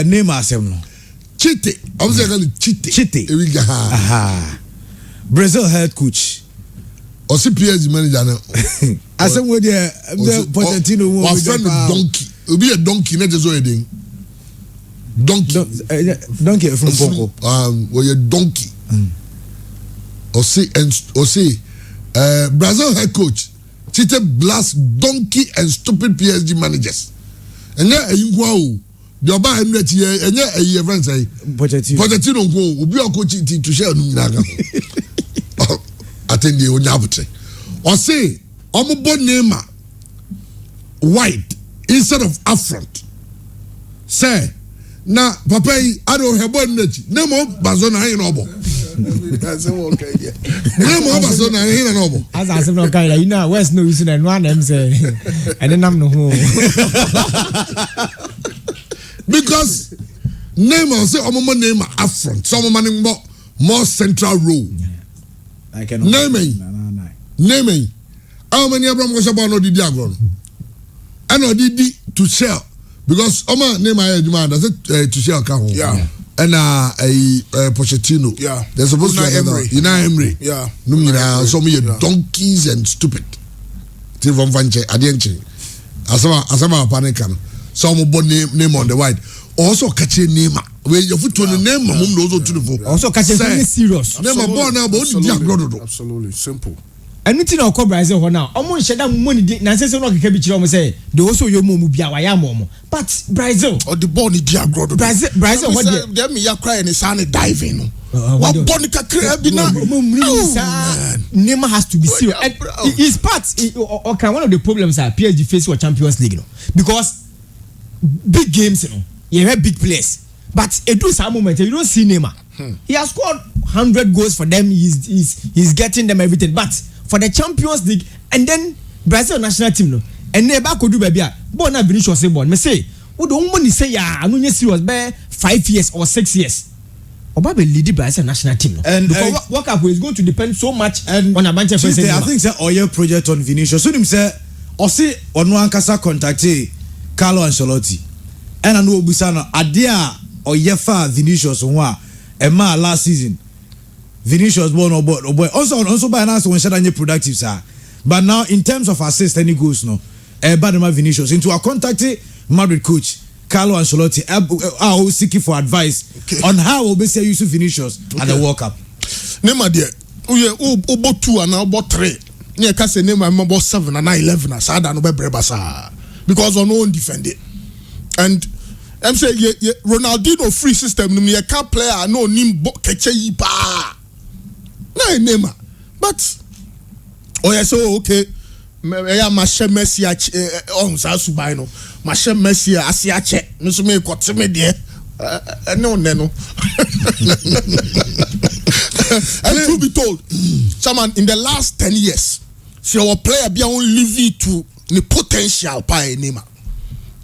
name asem no. Chite. I was saying Chite. Aha. Brazil head coach. Or PSG manager now. I said, "What the Pochettino wa friend donkey. It be a donkey, not just a thing. Donkey from Boko. Or a donkey. Or say Brazil head coach. Cheated blast donkey and stupid PSG managers. And yeah, you go. The Oba Emirates here, and yeah, a year friend say Pochettino go. Be a coach to share no. Attend the Onyabute. Or say, Omobo Neymar white instead of affront. Say, na papa I don't have one net. Nemo Bazona in Obo. Nemo Bazona in Obo. As I said, no kind you know, West no reason and one them say, and then I'm no home. Because Neymar say Omobo Neymar affront. Some man more central role. Name how many Abraham was about no did agron and no did to share because Oma name I demand does it to share account and a Pochettino they're supposed to Emery so me donkeys and stupid till from Vanche Adienche Asama Panican some name on the white also catch a name where your foot on the name also catch a serious name a born now but absolutely simple. Anything or Brazil for now. Almost said that money. Nancy no can be children say they also your mom be our yamomo. But Brazil or the body diagro. Brazil what them me ya cry and it's diving. What Bonica Crabina? Neymar has to be serious. It's part okay. One of the problems are PSG face for Champions League, because big games, you have big players, but it do some moment you don't see Neymar. He has scored 100 goals for them. He's getting them everything, but for the Champions League and then Brazil national team no and never could do baby born na Vinicius say born me say we don't money say ya anu nye serious be 5 years or 6 years oba be lead Brazil national team no and because work up is going to depend so much on a bunch of things. I think say Oye project on Vinicius so him say o say onu ankasa contact Carlo Ancelotti and anu obusa no ade a Oye fa Vinicius ho a e ma last season Vinicius born or boy also by now when shada productive sir but now in terms of assist any goals no Badema Vinicius into a contact Madrid coach Carlo Ancelotti are seeking for advice on how we say use Vinicius at the World Cup. Neymar there obo 2 and obo 3 near ka say Neymar obo 7 and 11 as ada no be breba sa because on no defend it and I'm say Ronaldinho free system no me can player no nim keche yi pa na Neymar but oh yeah so okay ya mashe Messi on sa subai no mashe Messi ase ache me so me kote me de no and to be told someone in the last 10 years see our player be on live to the potential pa Neymar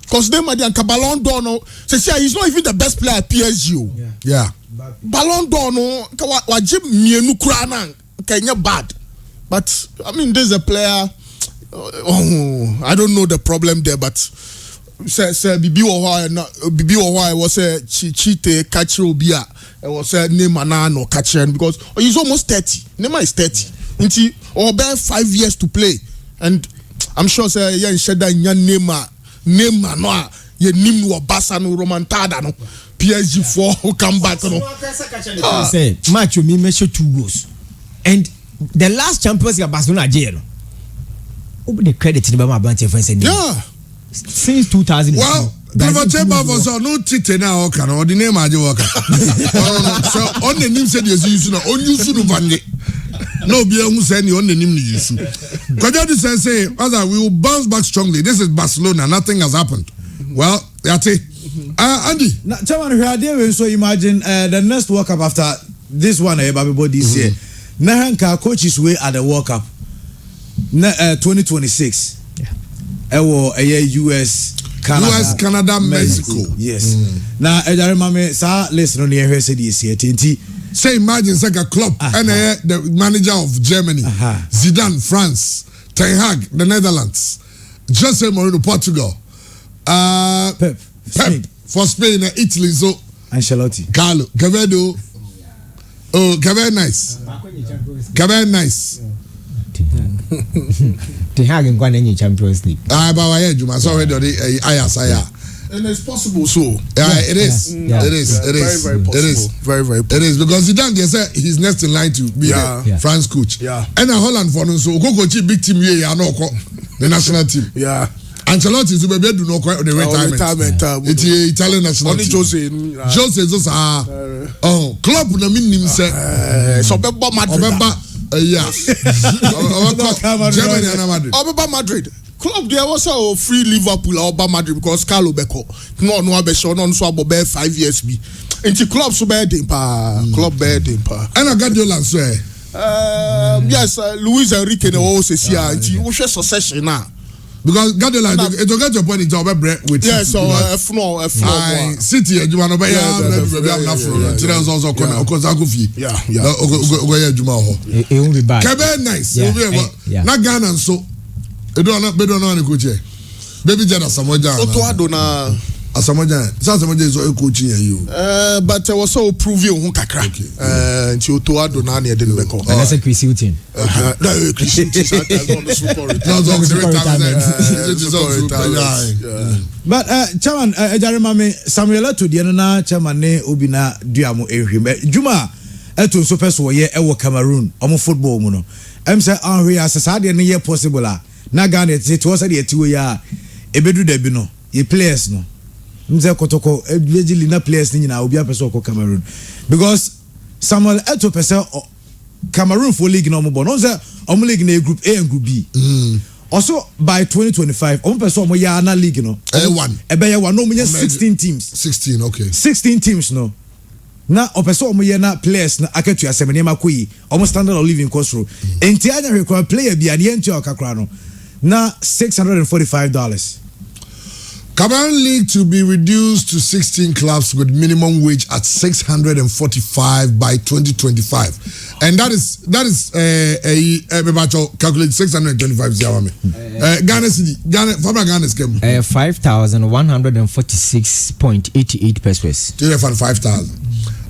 because Neymar the Ballon d'Or no say he's not even the best player at PSG yeah Ballon d'Or no wa jim mienu kura na kenya bad but I mean there's a player I don't know the problem there but say bibi why was a cheat catch obia was a Neymar na no catch because he's almost 30 Neymar is 30 until or about 5 years to play and I'm sure say yeah sheda nya Neymar no ye nim no Barca no Romantada no PSG 4 come back no say match me measure 2 goals and the last Champions League Barcelona jail over the credit to my branch friends yeah since 2000 well Never chamber for so no tite na o kan o the name aje work so on the name said you no on you no vange no be who say on the name you su Kwaja this say as we will bounce back strongly this is Barcelona nothing has happened well yate Andy now chairman we are there so imagine the next World Cup after this one everybody this year Nahanka coaches way at the World Cup 2026 US Canada Mexico yes now ejare mame sa listen on here say this here tinti say imagine like a club and the manager of Germany Zidane France Ten Hag the Netherlands Jose Mourinho Portugal Pep for Spain Italy so Ancelotti Carlo Gavedo oh Gavedo nice Ten Hag in any Champions League. But why Juma? So already and it's possible so. Yeah, it is. It is. Very possible. It is. Very possible. It is because Zidane said he's next in line to be the France coach. Yeah. And Holland for them so go coach big team here. I know the national team. Yeah. Ancelotti is be do no quite the retirement. It's Italian national team. Jose is oh club na minim say so Beba Madrid. Yeah. Germany and Madrid. Obeba Madrid. Club there was a free Liverpool or Madrid because Carlo Beko. No be sure no so about 5 years be. Into club so bad club bad pa. And I got your answer. Yes, Luis Enrique no also see anti we share succession now. Because Guardiola it will get your point in job with yes so F4 City you want to be also because I go fi go ya juma ho it won't be bad Kebe nice na Ghana so e do na any coach baby Jada Samoja Otoado na Samoja is a coach here you but I was so proving who kakra until Otoado na na dey beko and that's a Chris Hilton but chairman ejare mame Samuel to the na chairman ne obi na duamo ehwem Juma eto so person ye ewo Cameroon omo football mu no em say anhwe asesa de ne ye possible a na Ghana it was the etiwo ya ebedu da bi no ye players no mze kotoko ejili na players ni na obi apeso ko Cameroon because Samuel eto person Cameroon for league no mo no say omo league na group A and group B also by 2025 omo person omo ya na league no A1 ebe ya one no mo 16 teams 16 okay 16 teams no na opeso omo ye na players na aketu asemene makoyi omo standard of living cost ro enti anya require player bi ane enti okakra no na $645. Cameroon League to be reduced to 16 clubs with minimum wage at $645 by 2025, and that is calculate 625 Ghana city Ghana is 5,146.88 pesos. 5,000.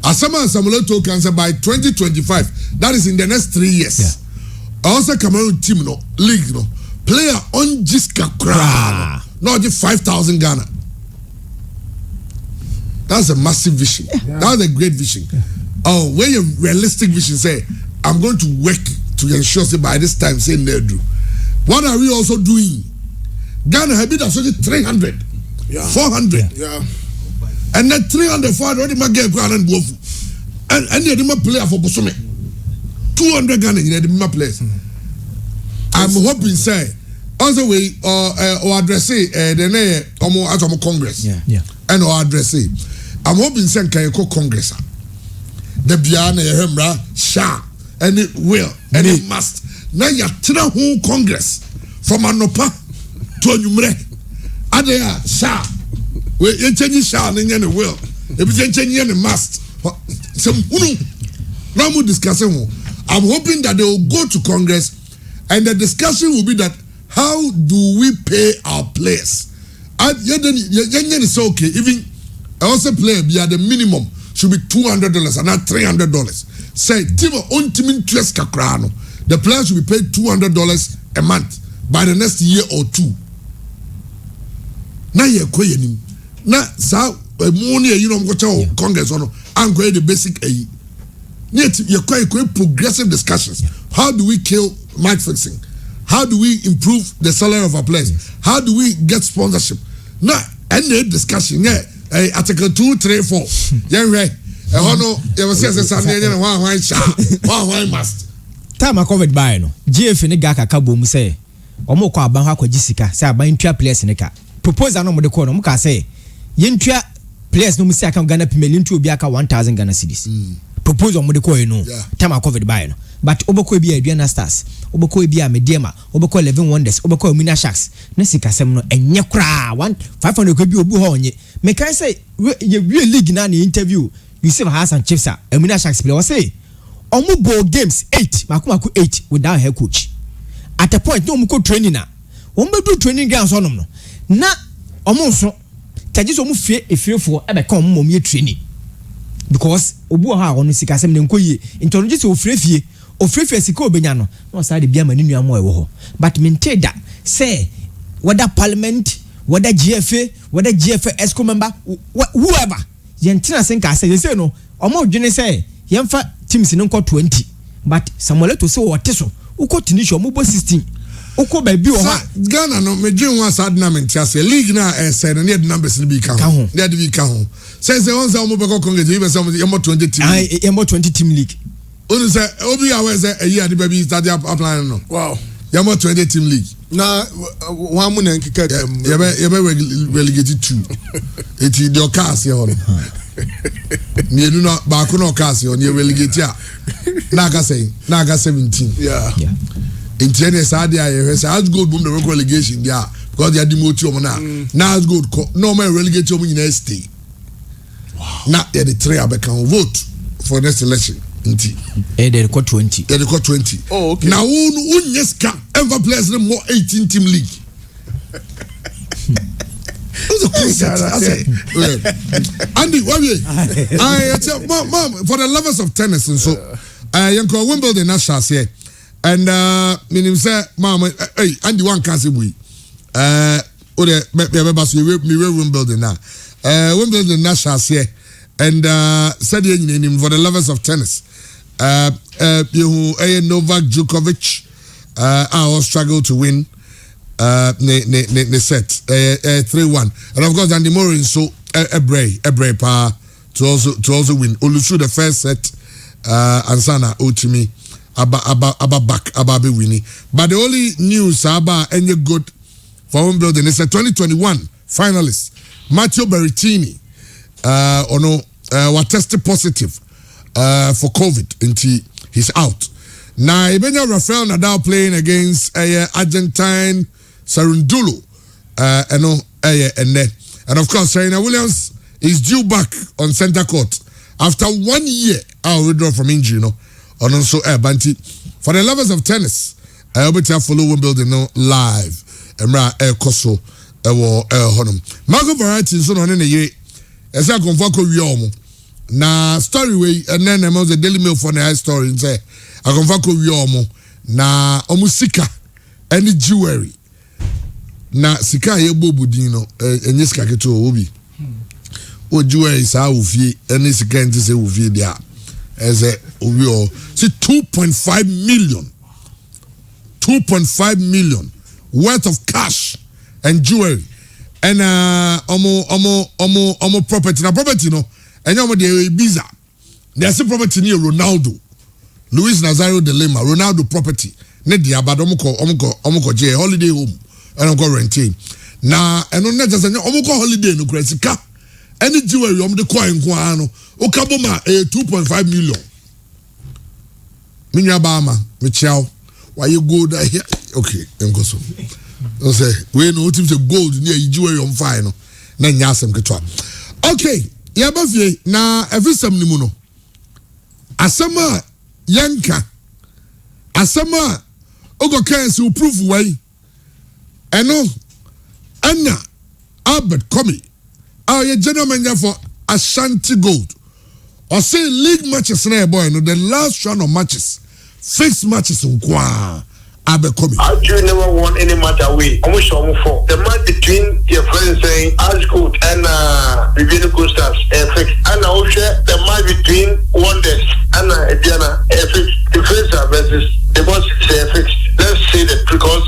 Asama Samuel can say by 2025, that is in the next 3 years. Also Cameroon team no league no player on Jiska Kra. Not just 5,000 Ghana. That's a massive vision. That's a great vision. Oh, when your realistic vision say, I'm going to work to ensure say by this time say Nedru. What are we also doing? Ghana have been associated 300, 400, and then 300, 400 already make and Bofu, and they didn't player for Bosome. 200 Ghana in the players. I'm hoping say. Also we or address the name omo Congress. Yeah. And or address I'm hoping send can you Congress. The biana hemra sha and it will and it must. Now you tina whole Congress from Anopa to Numre. Adea sha we change sha and the will. If you change the must. Some now we discussing. I'm hoping that they will go to Congress and the discussion will be that how do we pay our players? And it's okay. Even also player be at the minimum should be $200 and not $300. Say team on team interest kakrano. The players should be paid $200 a month by the next year or two. Now you're quaying. Now so money you know go to Congress or no. I'm going the basic a. Yet you're quite progressive discussions. How do we kill match fixing? How do we improve the salary of our players? How do we get sponsorship? Now, any discussion, yeah, Article 2, 3, 4. Yeah, right. You will say one must. Time I covered by no. GF ni gaka kabo mu say. Omo kwa ban ha kwa jisika say aban twa players ne ka. Proposal no mo de ko no mo ka say yentwa players no mu say aka Ghana Premier League obi aka 1000 Ghana cedis. Proposal mo de ko no. Time I covered by no. But oboko bi Aduana Stars, oboko bi Mediema, oboko 11 Wonders, oboko Mina Sharks. Na sika sem no enye kra 500 ko bi obu ho onye. Me kan say ye league na interview. You see Hassan Chiefs Mina Sharks player say omo ball games 8 makumako 8 without head coach. At a point no muko training na. Omo do training grounds onom no. Na omo so taji so mu fie efirefo e be kan omo ye training. Because obu ha onu sika sem ne nkoye. Introduce se ofrefie sika obenya no. No say de bia mani nuamo e wo ho. But maintain that say whether parliament, whether GFA, whether GFA ESCO member, whoever yentina senka say no omo dwene say yemfa teams no nko 20 but Samuel to say what so uko tinisho omo bo 16 uko ba bi o ha Ghana no me dwen one sad na mentiase league na say no need numbers ni bi ka ho dey be ka ho say once omo be ko Congress you be say omo 20 team omo 20 team league onu say obi aware say a year the baby start applying no wow omo 20 team league na one mu na nkika dem you be relegated 2 it your cars here you do not back on cars on your relegate naga 17 yeah in tennis idea has good boom the relegation there because they are demoted now it's good normal relegate you in stay now they the three can vote for next election they got 20 oh okay now who yes can ever players more 18 team league. Who's a concept? Andy, I tell mom for the lovers of tennis and so you call Wimbledon nationals here and meaning say mom hey Andy one can say we Wimbledon now Wimbledon nationals here and said you for the lovers of tennis you Novak Djokovic I struggle to win ne set 3-1 and of course Andy Murray so a brave pa to also win Olusu the first set Ansana Otimi aba be winning but the only news about any good for Wimbledon is a 2021 finalist Matteo Berrettini was tested positive for COVID until he's out now Ibenya Rafael Nadal playing against Argentine Sarundulu and of course Serena Williams is due back on center court after 1 year I'll withdraw from injury and also Banti for the lovers of tennis I'll be to follow Wimbledon live Emra Koso honum Marco Verratti so on the year as I confirm ko na story way and then I'm the Daily Mail for the high story and say I confirm ko na omusika any jewelry na sika ye bobudin no enye sika keto obi o jewelry sa ofie any sika enti se ofie dia eze obi o see 2.5 million worth of cash and jewelry and omo property na property no enye omo de Ibiza there's a property near Ronaldo Luis Nazario de Lima Ronaldo property ne dia badomo ko je holiday home and I'm going to renting. Now, and on that, as an almost holiday no crazy car. Any jewelry on the coin guano, Okaboma, 2.5 million. Minya Bama, Michelle, why you go there here? Okay, then go so. I say, we know what the gold near jewelry on fire. Then Yasam Ketwa. Okay, Yabafie, now every some nimuno. Asama Yanka, Asama Ogo Kens who prove way. Eno, Anna, Albert Komi. Your general manager for Ashanti Gold. Or say league matches now, boy, no, the last round of matches, 6 matches in Kwa. Abercrombie. Actually, never won any match away. Almost for the match between your friends saying Asgood and Vivian Costas, FX, and also the match between Wonders and Diana, FX, the first versus the boss is FX. Let's say that because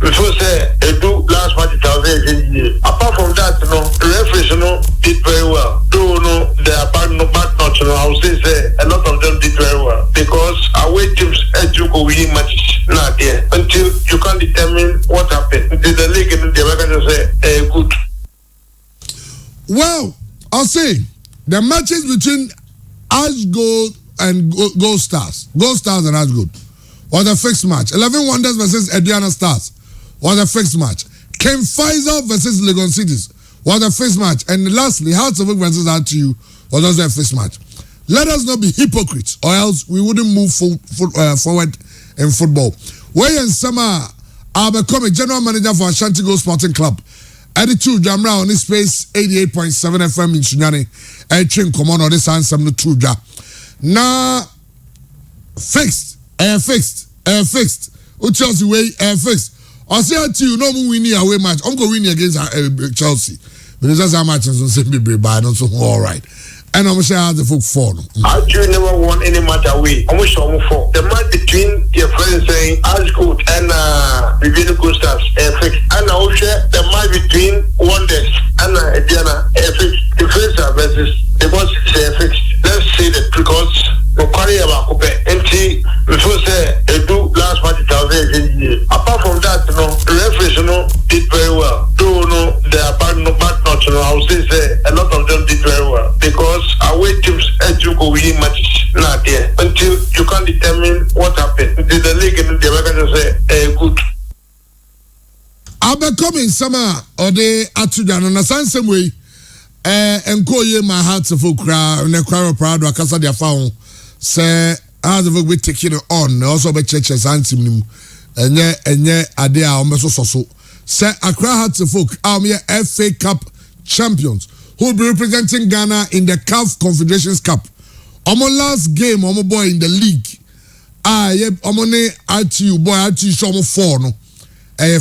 before say do last match 2000. Apart from that, you know, the referees, you know, did very well. Though no, they are bad not, you know, I would say a lot of them did very well because away teams you go winning matches not there until you can determine what happened. Until the league and the Americans say good. Well, I'll say the matches between Asgold and Gold Stars and Asgood was a fixed match. 11 Wonders versus Ediana Stars was a fixed match. Ken Pfizer versus Legon Cities was a fixed match. And lastly, Hearts of Oak versus RTU was also a fixed match. Let us not be hypocrites, or else we wouldn't move forward in football. Where in summer, I'll become a general manager for Ashanti Gold Sporting Club. Attitude Jamra on this space 88.7 FM in Sunyani. I train command on this answer no true ja. Now fixed. Chelsea way fixed. I say to you, no more winning away match. I'm going to win against Chelsea. But it's just how much is on same be bad, so all right. And I'm sure how the folk fall. Actually, never won any match away. I'm sure for the match between your friends saying Asgood and Vivian Costas, FX, and also the match between Wonders and Diana, FX, the first versus the boss is FX. Let's say that because Mokari about before say do last match 2000. Apart from that, you know, the referees, you know, did very well. Though no, they are bad not, you know, I would say a lot of them did very well because away teams you go winning matches not there until you can determine what happened. Until the league and the Americans say good. I'll be coming summer or the Atudan on a same way. And call you my heart of Okra and a crowd proud or Casa de Found. Say, as of we taking it on, also by churches and him, and yet, Adea almost so. Say, Accra Hearts of Folk, FA Cup champions who will be representing Ghana in the CAF Confederations Cup. Omo last game, Omo boy in the league. Omo ne RTU boy, RTU show Omo 4 no.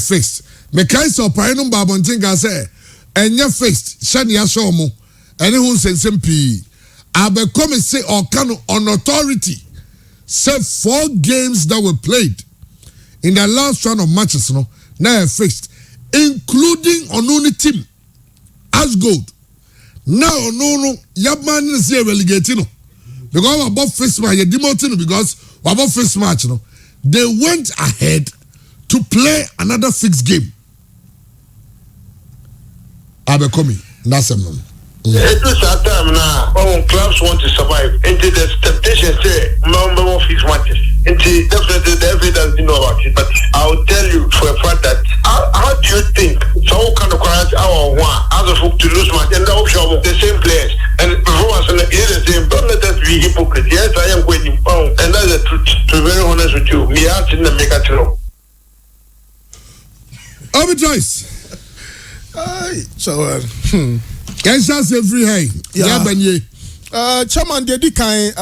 Fixed. Mekaisa Paino Babontinga say, and you're fixed, Shani Ashomo, and who sends MP. I become say or can on authority say 4 games that were played in the last round of matches, no, now fixed, including Onuni team as gold. Now, no, Yabman is here relegating, because about first match, demoting because about first match, no, they went ahead to play another fixed game. Abercrombie, that's a man. It was that time now when clubs want to survive. Into the temptation say more fixed matches. Into definitely the evidence you know about it. But I'll tell you for a fact that how do you think so kind of correct our one as a folk to lose match and the option of the same players and performance and it is the same. Don't let us be hypocrite. Yes, I am going and that's the truth. To be very honest with you, me out in the make a true. Joyce. So Kansas every high. Yeah, Chairman Dedi Kai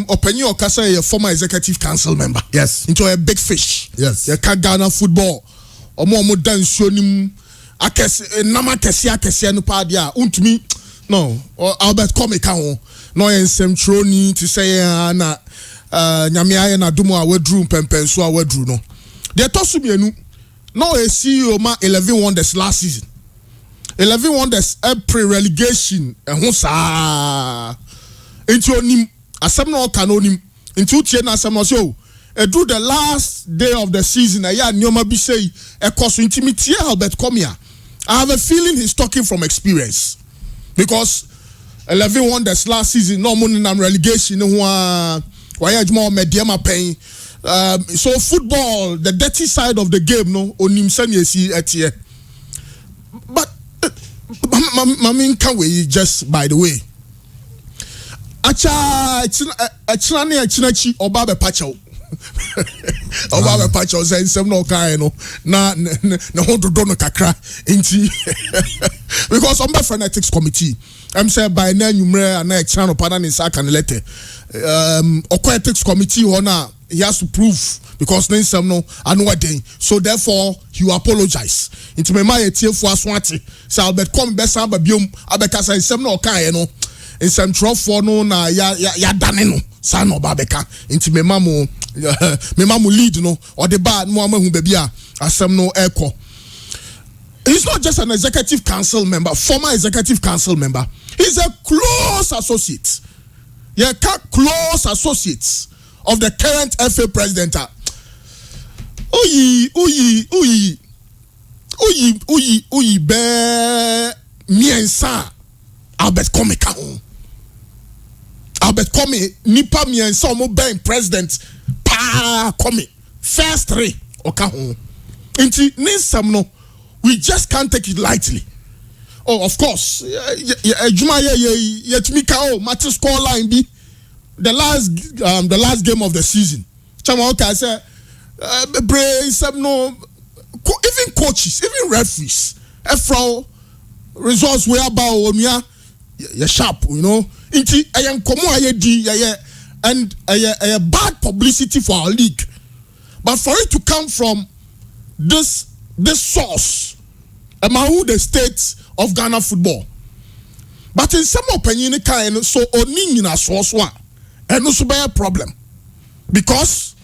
Openyo Okasa, a former executive council member. Yes. Into a big fish. Yes. You can Ghana football. Omo dance shonim akese nama kese no padia. Untumi no. Albert Komeka no ensem troni to say na nyame na dumo a wedru pempen so a wedru no. De tosu mienu no a CEO ma 11 Wonders last season. 11 Wonders pre-relegation ho saa enti onim asem no ka no onim enti utie na asem no so do the last day of the season ya nyoma bi say e cost intimate Albert Comia. I have a feeling he's talking from experience because 11 wonders last season no money na relegation no why adwuma mediama pain. So football, the dirty side of the game, no, onim sanyesi etie. But mami can we just by the way. Acha chinachi oba be pacho. Oba be pacho say nsem no kan no na hodo do no kakra enti because on phonetics committee I'm say by na numere na china no pana ni sa kan letter ethics committee hona he has to prove because then some no day. So therefore you apologize. Into me my for aswati. So Albert come best aba biom abeka say some no kan no. In some drop for no na ya dane no. Sa no babeka. Into me mamu lead no or the bad mo ama hu baby a asem no eko. He's not just an executive council member, former executive council member. He's a close associate. Yeah, close associates of the current FA president. Uyi be miensa Albert Come ka. Albert Come nipa miensa omo be president pa come first three oka ho. Inti ninsam no we just can't take it lightly. Oh, of course. Juma yetmika oh match score line be the last game of the season. Chama okay say no even coaches, even referees, efro results we about omia ya sharp, you know. Inti ayan komo ayedi and a bad publicity for our league. But for it to come from this source among the states of Ghana football. But in some opinion kind so oni na source one and also be a problem because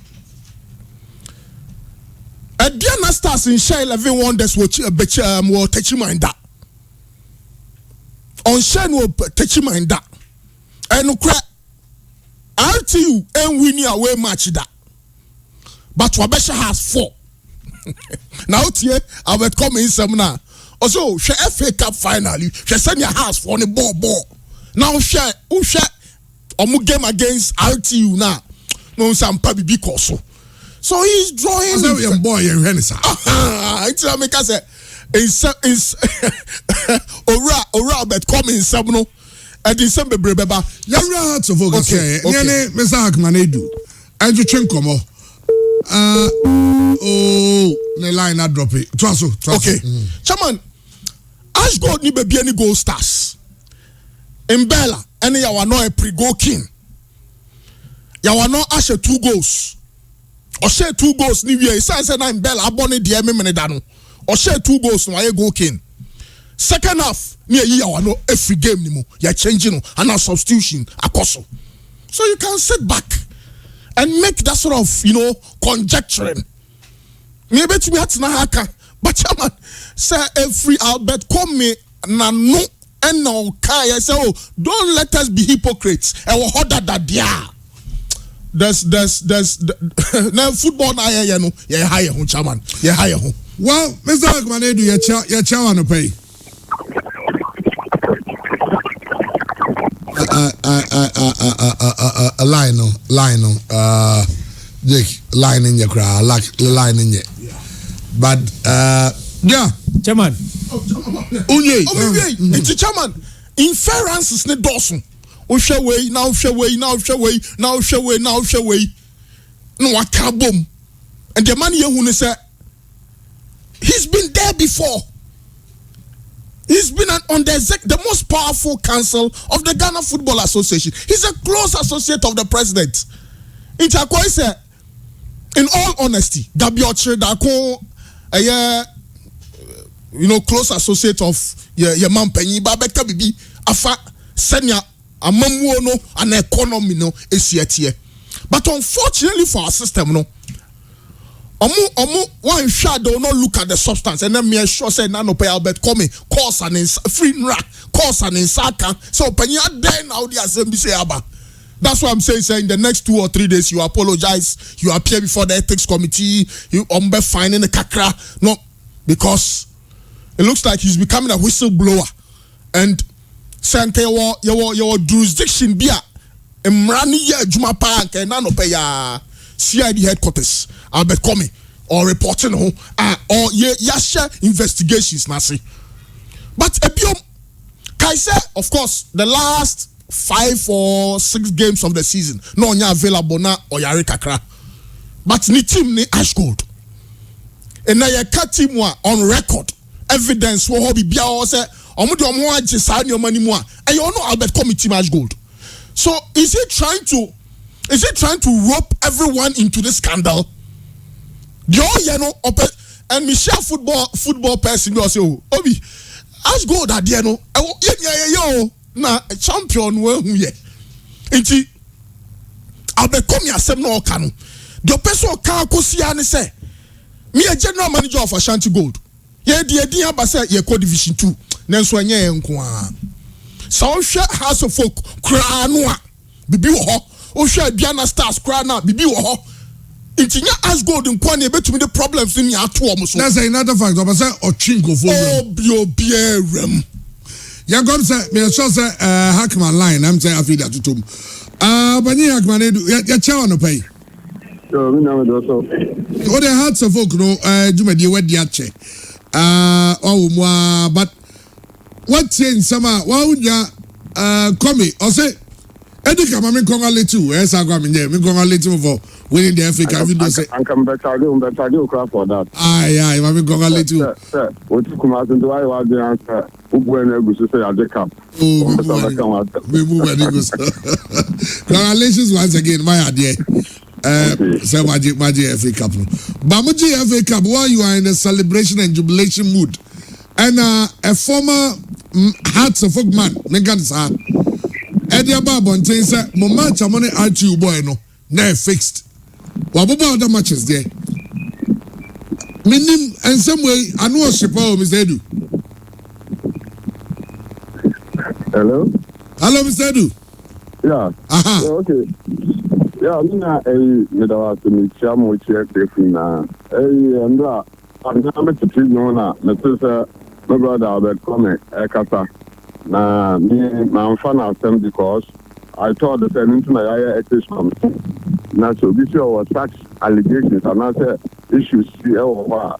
Diana Stars in Share 11 wonders will touch mind that on Share will touch mind that and RTU and winning away match that but Wabesha has 4 now here I will come in some now also share FA Cup finally she send your house for the ball now share omu game against RTU now no some pabi because so he's drawing a boy in Renessa it's make us is ora but come in some no and December brebeba yara to focus okay Mr. Akmanedu and you chin komo the line not drop it okay chairman Ash God ni baby any goal stars in Bella any yawa no a pre-goal king yawa no Ash 2 goals or share 2 goals ni we say na in Bella abone de me mene da no or share 2 goals no aye goal king second half ni yawa no every game ni mo ya changing no and a substitution akoso so you can sit back and make that sort of conjecturing maybe to me atina haka but chairman say every Albert Come na no and no kai say oh don't let us be hypocrites and we hold that there there's now football na ya no ya higher ho chairman ya higher ho well Mr. Akmanedu ya chairman no pay line Jake line in your crowd line in your but yeah chairman unye it's chairman inferences ne dosun o hwe way now no waka bom and the man yehu ne say he's been there before. He's been on the most powerful council of the Ghana Football Association. He's a close associate of the president. In all honesty, Gabioche Dako, close associate of your man Penny Babeka Bibi, Afa Senya, a mamuono, an economy no is. But unfortunately for our system, no. One shadow not look at the substance and then me sure say no pay Albert Come course and in free course and in saka so penya then now the assembly say aba That's why I'm saying in the next 2 or 3 days you apologize, you appear before the ethics committee, you finding the kakra. No, because it looks like he's becoming a whistleblower. And Sante your jurisdiction be a mrani ye juma pa and nano pay CID headquarters Albert Comey or reporting or yasha investigations nasi. But Kaise, of course, the last 5 or 6 games of the season, no nya available na oyare kakra. But ni team ni Ash Gold. And now your team on record, evidence wo hobi bia o say omo agye sa ne omani mu a e you know Albert Comey team Ash Gold. So is he trying to rope everyone into this scandal? And Michelle football person you say obi Ash Gold at there no yo na champion we hu ye enti Albert Comey asem no ka no the person ka akosia ne say me a general manager of Ashanti Gold ye di aba say ye co division 2 nanso anya enko a so hwe House of Folk kra no a bibi wo ho o hwe Biana Stars kra na bibi wo ho enti nya Ash Gold nko na ebetumi the problems ni ato o so that's another fact o say ochinko for obiorem ya go say me sure say Hackman line I'm say afida tutum bani Hackman edu ya chawa no pay so me na do so o the Hearts of Folk no jumadi wedi ache but what change sama wa unya Comey o say edika ma me congratulate you yes I go me congratulate you for winning the FA Cup. I can better do crap for that. Aye, ma me congratulate you. Sir, what you come out and do I was the answer. Ubwene go say at the camp. We move and congratulations once again, my idea. So magic FA Cup. Bamuji FA Cup, while you are in a celebration and jubilation mood, and a former Hearts of Folk man, Megan Sa, Eddie Babonte said, Mama Chamone Archie boy no, now fixed. What about other matches there? Meaning, in some way, I know a ship of Mr. Edu. Hello? Hello, Mr. Edu. Yeah. Aha. Yeah, okay. Yeah, I mean, I was to meet Chamo Chef now. I'm not to treat no na. My brother Albert Comey, Ekata. Na me, my fan of them because I thought that into my ethics committee. Now, so this was such allegations and other issues here over.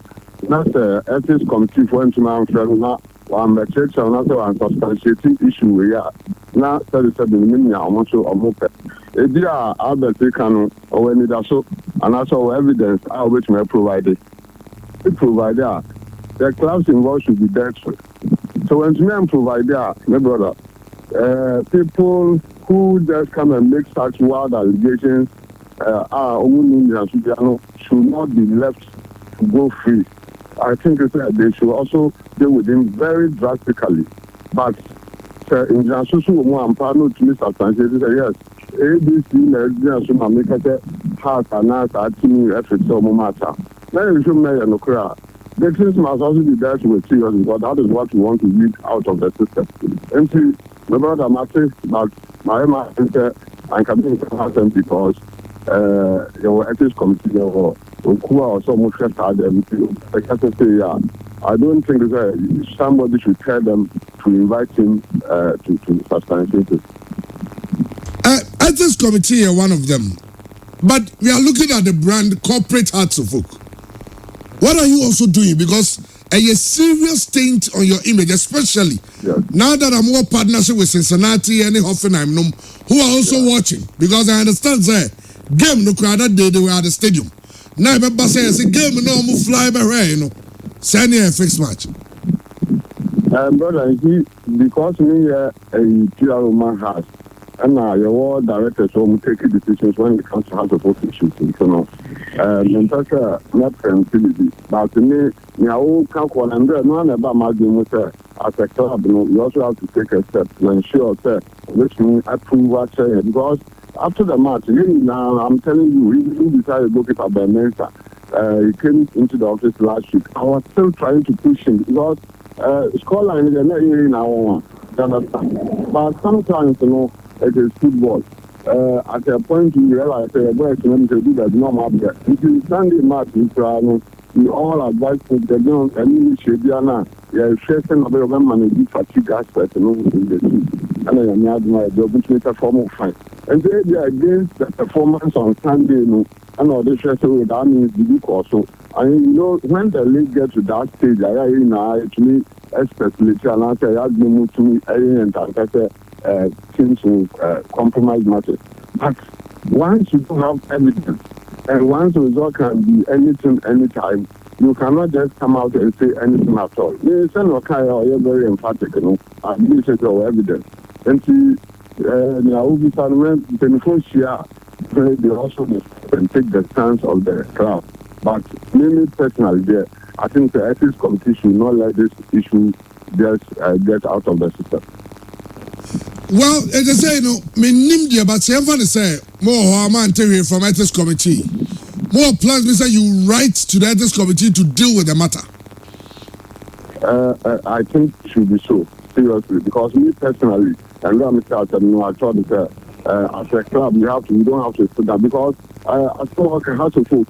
Now, the ethics committee went to my friend now. One the church and another one substantiating issue we are now. That is the minimum. I want to open. If you are Albert Kanu or when it also and also evidence I which may provide it. The provider, the clubs involved should be dealt with. So when men provide that, my brother, people who just come and make such wild allegations should not be left to go free. I think they should also deal with him very drastically. But in Jansusu, I'm partner to Mr. Sanchez, yes, ABC, Nigerian heart and eyes are teaming efforts so matter. Then you should make an okra. The things must also be dealt with seriously, because that is what we want to read out of the system. And see, my brother Matthew, but my master and coming to happen because your ethics committee or so much I don't think that somebody should tell them to invite him to substantiate it. Ethics committee are one of them, but we are looking at the brand corporate Hearts of Folk. What are you also doing? Because a serious taint on your image, especially now that I'm more partnership with Cincinnati and Hoffenheim, who are also watching. Because I understand, sir, game no crowd that day they were at the stadium. Now, remember, say, game no more fly by rain, send a fixed match. Brother, because me a PR man has, and your directors will take decisions when it comes to House of Folk issues. Not sensitivity, but to me, you can't call and no one about my game with her as a club. You also have to take a step to ensure that which means approve what say because after the match, now I'm telling you, he decided to go keep up by Mensa. He came into the office last week. I was still trying to push him because scoreline is not hearing our one. But sometimes, it is football. at a point you realize the boys when they do that normal there. If you Sunday match in Toronto, we all advise to the young and Shediana, yeah, sharing about them managing fatigue aspect in the team. And I am not my job to make a formal fight. And they are against the performance on Sunday, and all the stress with that means the week also. And you know, when the league gets to that stage, I actually especially and I say, I move to me, and teams will compromise matters. But once you don't have evidence, and once the result can be anything, anytime, you cannot just come out and say anything at all. You're very emphatic, and you say your evidence. And see, they also take the stance of the crowd. But me personally, I think the ethics committee should not let this issue just get out of the system. Well, as I say, but say more man from ethics committee. More plans, Mr. You write to the ethics committee to deal with the matter. I think it should be so, seriously, because me personally, and I'm I thought that as a club, we don't have to sit down because I still have to put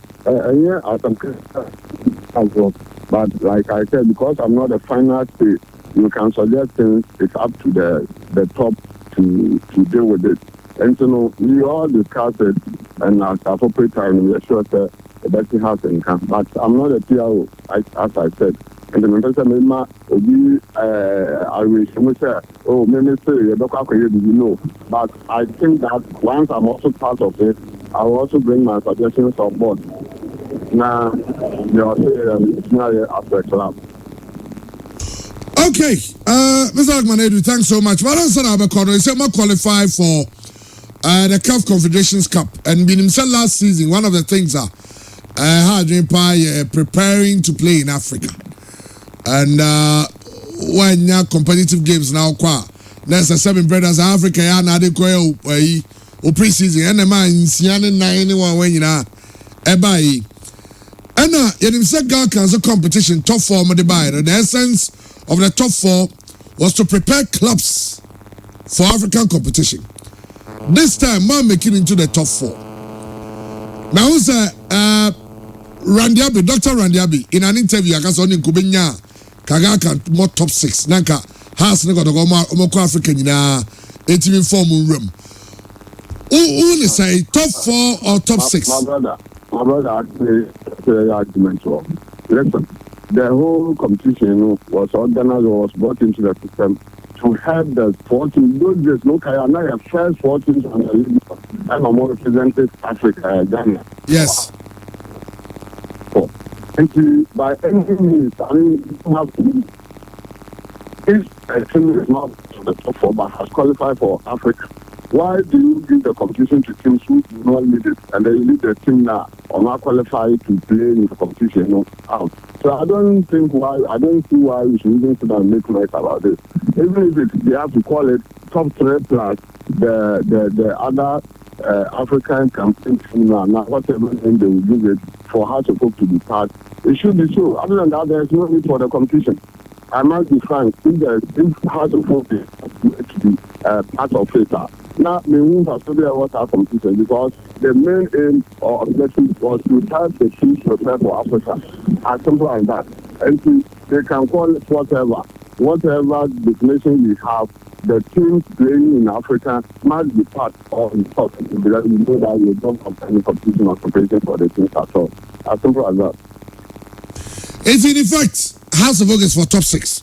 as well. But like I said, because I'm not a final say, you can suggest things. It's up to the top to deal with it. And so we all discuss it, and at appropriate time we are sure that the best has income. But I'm not a PRO, as I said. And the minister I wish say, oh, minister, you know. But I think that once I'm also part of it, I will also bring my suggestions on board. Now, it's not after club. Okay, Mr. Akman-Edu, thanks so much. But also, I'm qualify for the CAF Confederations Cup, and being himself last season, one of the things are preparing to play in Africa. And when you competitive games now, there's a 7 brothers Africa, and I o pre-season, and the man in Sian 91 when you know, Ebai. And you God Council competition, top 4 of the buyer. The essence of the top 4 was to prepare clubs for African competition. This time, man making into the top 4. Now, who's Randiabi, Dr. Randiabi, in an interview, I guess on in Kubenya, Kagaka, more top 6. Nanka has never got Omoko African in a 18 form room. Who say top 4 or top 6? My brother actually said argument wrong. Listen, the whole competition was organized or was brought into the system to have the 14. Those days, look, I am not a first 14 on the league, and I'm more represented Africa, Ghana. Yes. And by any means, I mean, you have to. If a team is not to the top 4 but has qualified for Africa, why do you give the competition to teams who do not need it, and then you leave the team now or not qualified to play in the competition out? So I don't see why we should even sit down and make noise about this. Even if they have to call it top 3 plus the other African campaign team now, whatever name they will give it for how to cope to be part, it should be so. Other than that, there is no need for the competition. I must be frank, if how to cope is to be part of it. Now, we won't have to be a water competition because the main aim or objective was to help the teams prepare for Africa. As simple as that. And they can call it whatever definition we have, the teams playing in Africa must be part of the top because we know that we don't have any competition or preparation for the teams at all. As simple as that. It's in effect House of August for top 6.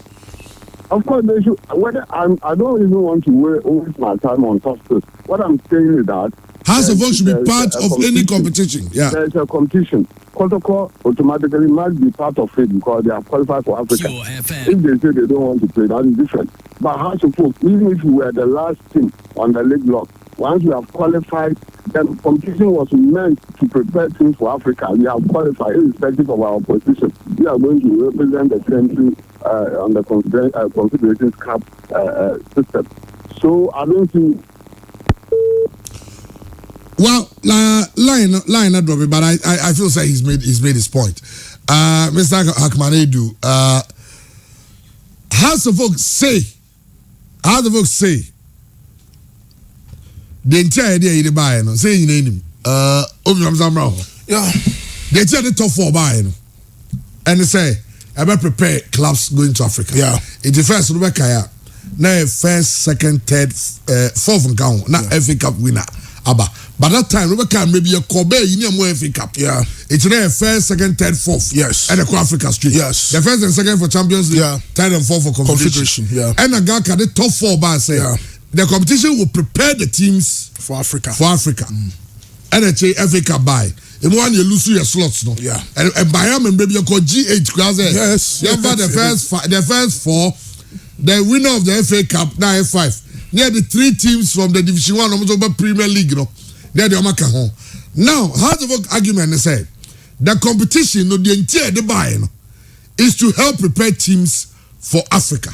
Of course, they should. I don't even want to waste my time on top 6. What I'm saying is that House of August should be part of any competition. Yeah, there's a competition. Protocol automatically must be part of it because they are qualified for Africa. If they say they don't want to play, that is different. But House of August, even if we were the last team on the league block, once we have qualified, the competition was meant to prepare teams for Africa. We have qualified, irrespective of our position. We are going to represent the country on the Confederations Cup system. So I don't think. Well, line not dropping, but I feel like he's made his point. Mr. Akman-Edu, House of Oak say the entire idea you buy no say you name Obiam Zamra. Yeah. The entire the top 4 buy no. And they say I better prepare clubs going to Africa. Yeah. It is first Rebecca. Now first, second, third, fourth and count. Now FA Cup winner. Abba. By that time, Rebecca maybe a Kobe Union FA Cup. Yeah. It's now first, second, third, fourth. Yes. And the Africa Street. Yes. The first and second for Champions League. Yeah. Third and fourth for Confederation. Yeah. And the guy the top 4 by say the competition will prepare the teams for Africa. And it's a FA Cup buy. And one you lose your slots, no. Yeah. And by him and maybe you call G8 class. Yes. You have the first 4. The winner of the FA Cup, now F5. Near the 3 teams from the Division 1 of Premier League, no. They're the Omaka home. Now, how the argument is said, the competition, no, the entire the buy, no, is to help prepare teams for Africa.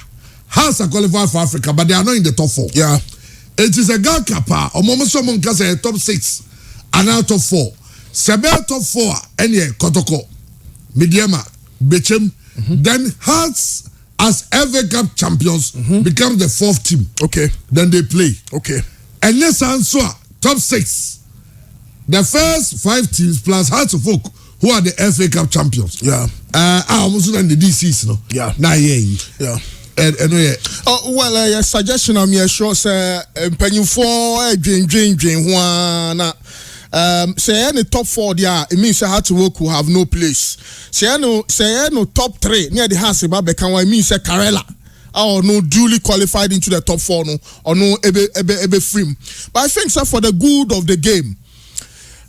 Has a qualify for Africa, but they are not in the top 4. Yeah. It is a girl kappa, or Momo Somon can say top 6 and now top 4. Sebel top 4, any Kotoko, Midiama, Bechem, then Hearts as FA Cup champions become the 4th team. Okay. Then they play. Okay. And yes, answer top 6. The first 5 teams plus Hearts of Oak, who are the FA Cup champions. Yeah. Almost in the DCs, no. Yeah. Now yeah. And well, suggestion I'm sure say penny for dream one. Say any top 4 there, it means Hearts of Oak will have no place. Say no top 3 near the house about Bekanwa, it means Karela. Or no duly qualified into the top 4 no, or no ebe free. But I think so for the good of the game.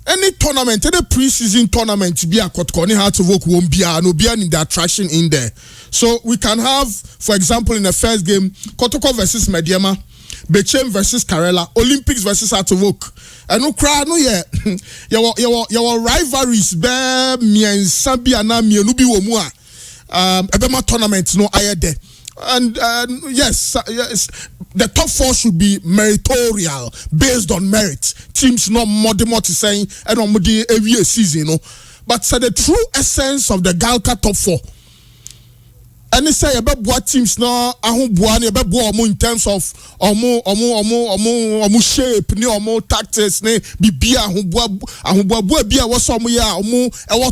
Any tournament, any pre-season tournament be a Kotkoni Hearts of Oak won't be no be any the attraction in there. So we can have, for example, in the first game, Kotoko versus Mediama, Bechem versus Karela, Olympics versus Hearts of Oak. And no crowd no your rivalries be miensa bi ana mienu bi wo mu a ebema tournament no aye there. And yes, the top 4 should be meritorial, based on merit. Teams not more to saying and on every season, but so the true essence of the Galka top 4. And they say about what teams now in terms of shape, tactics,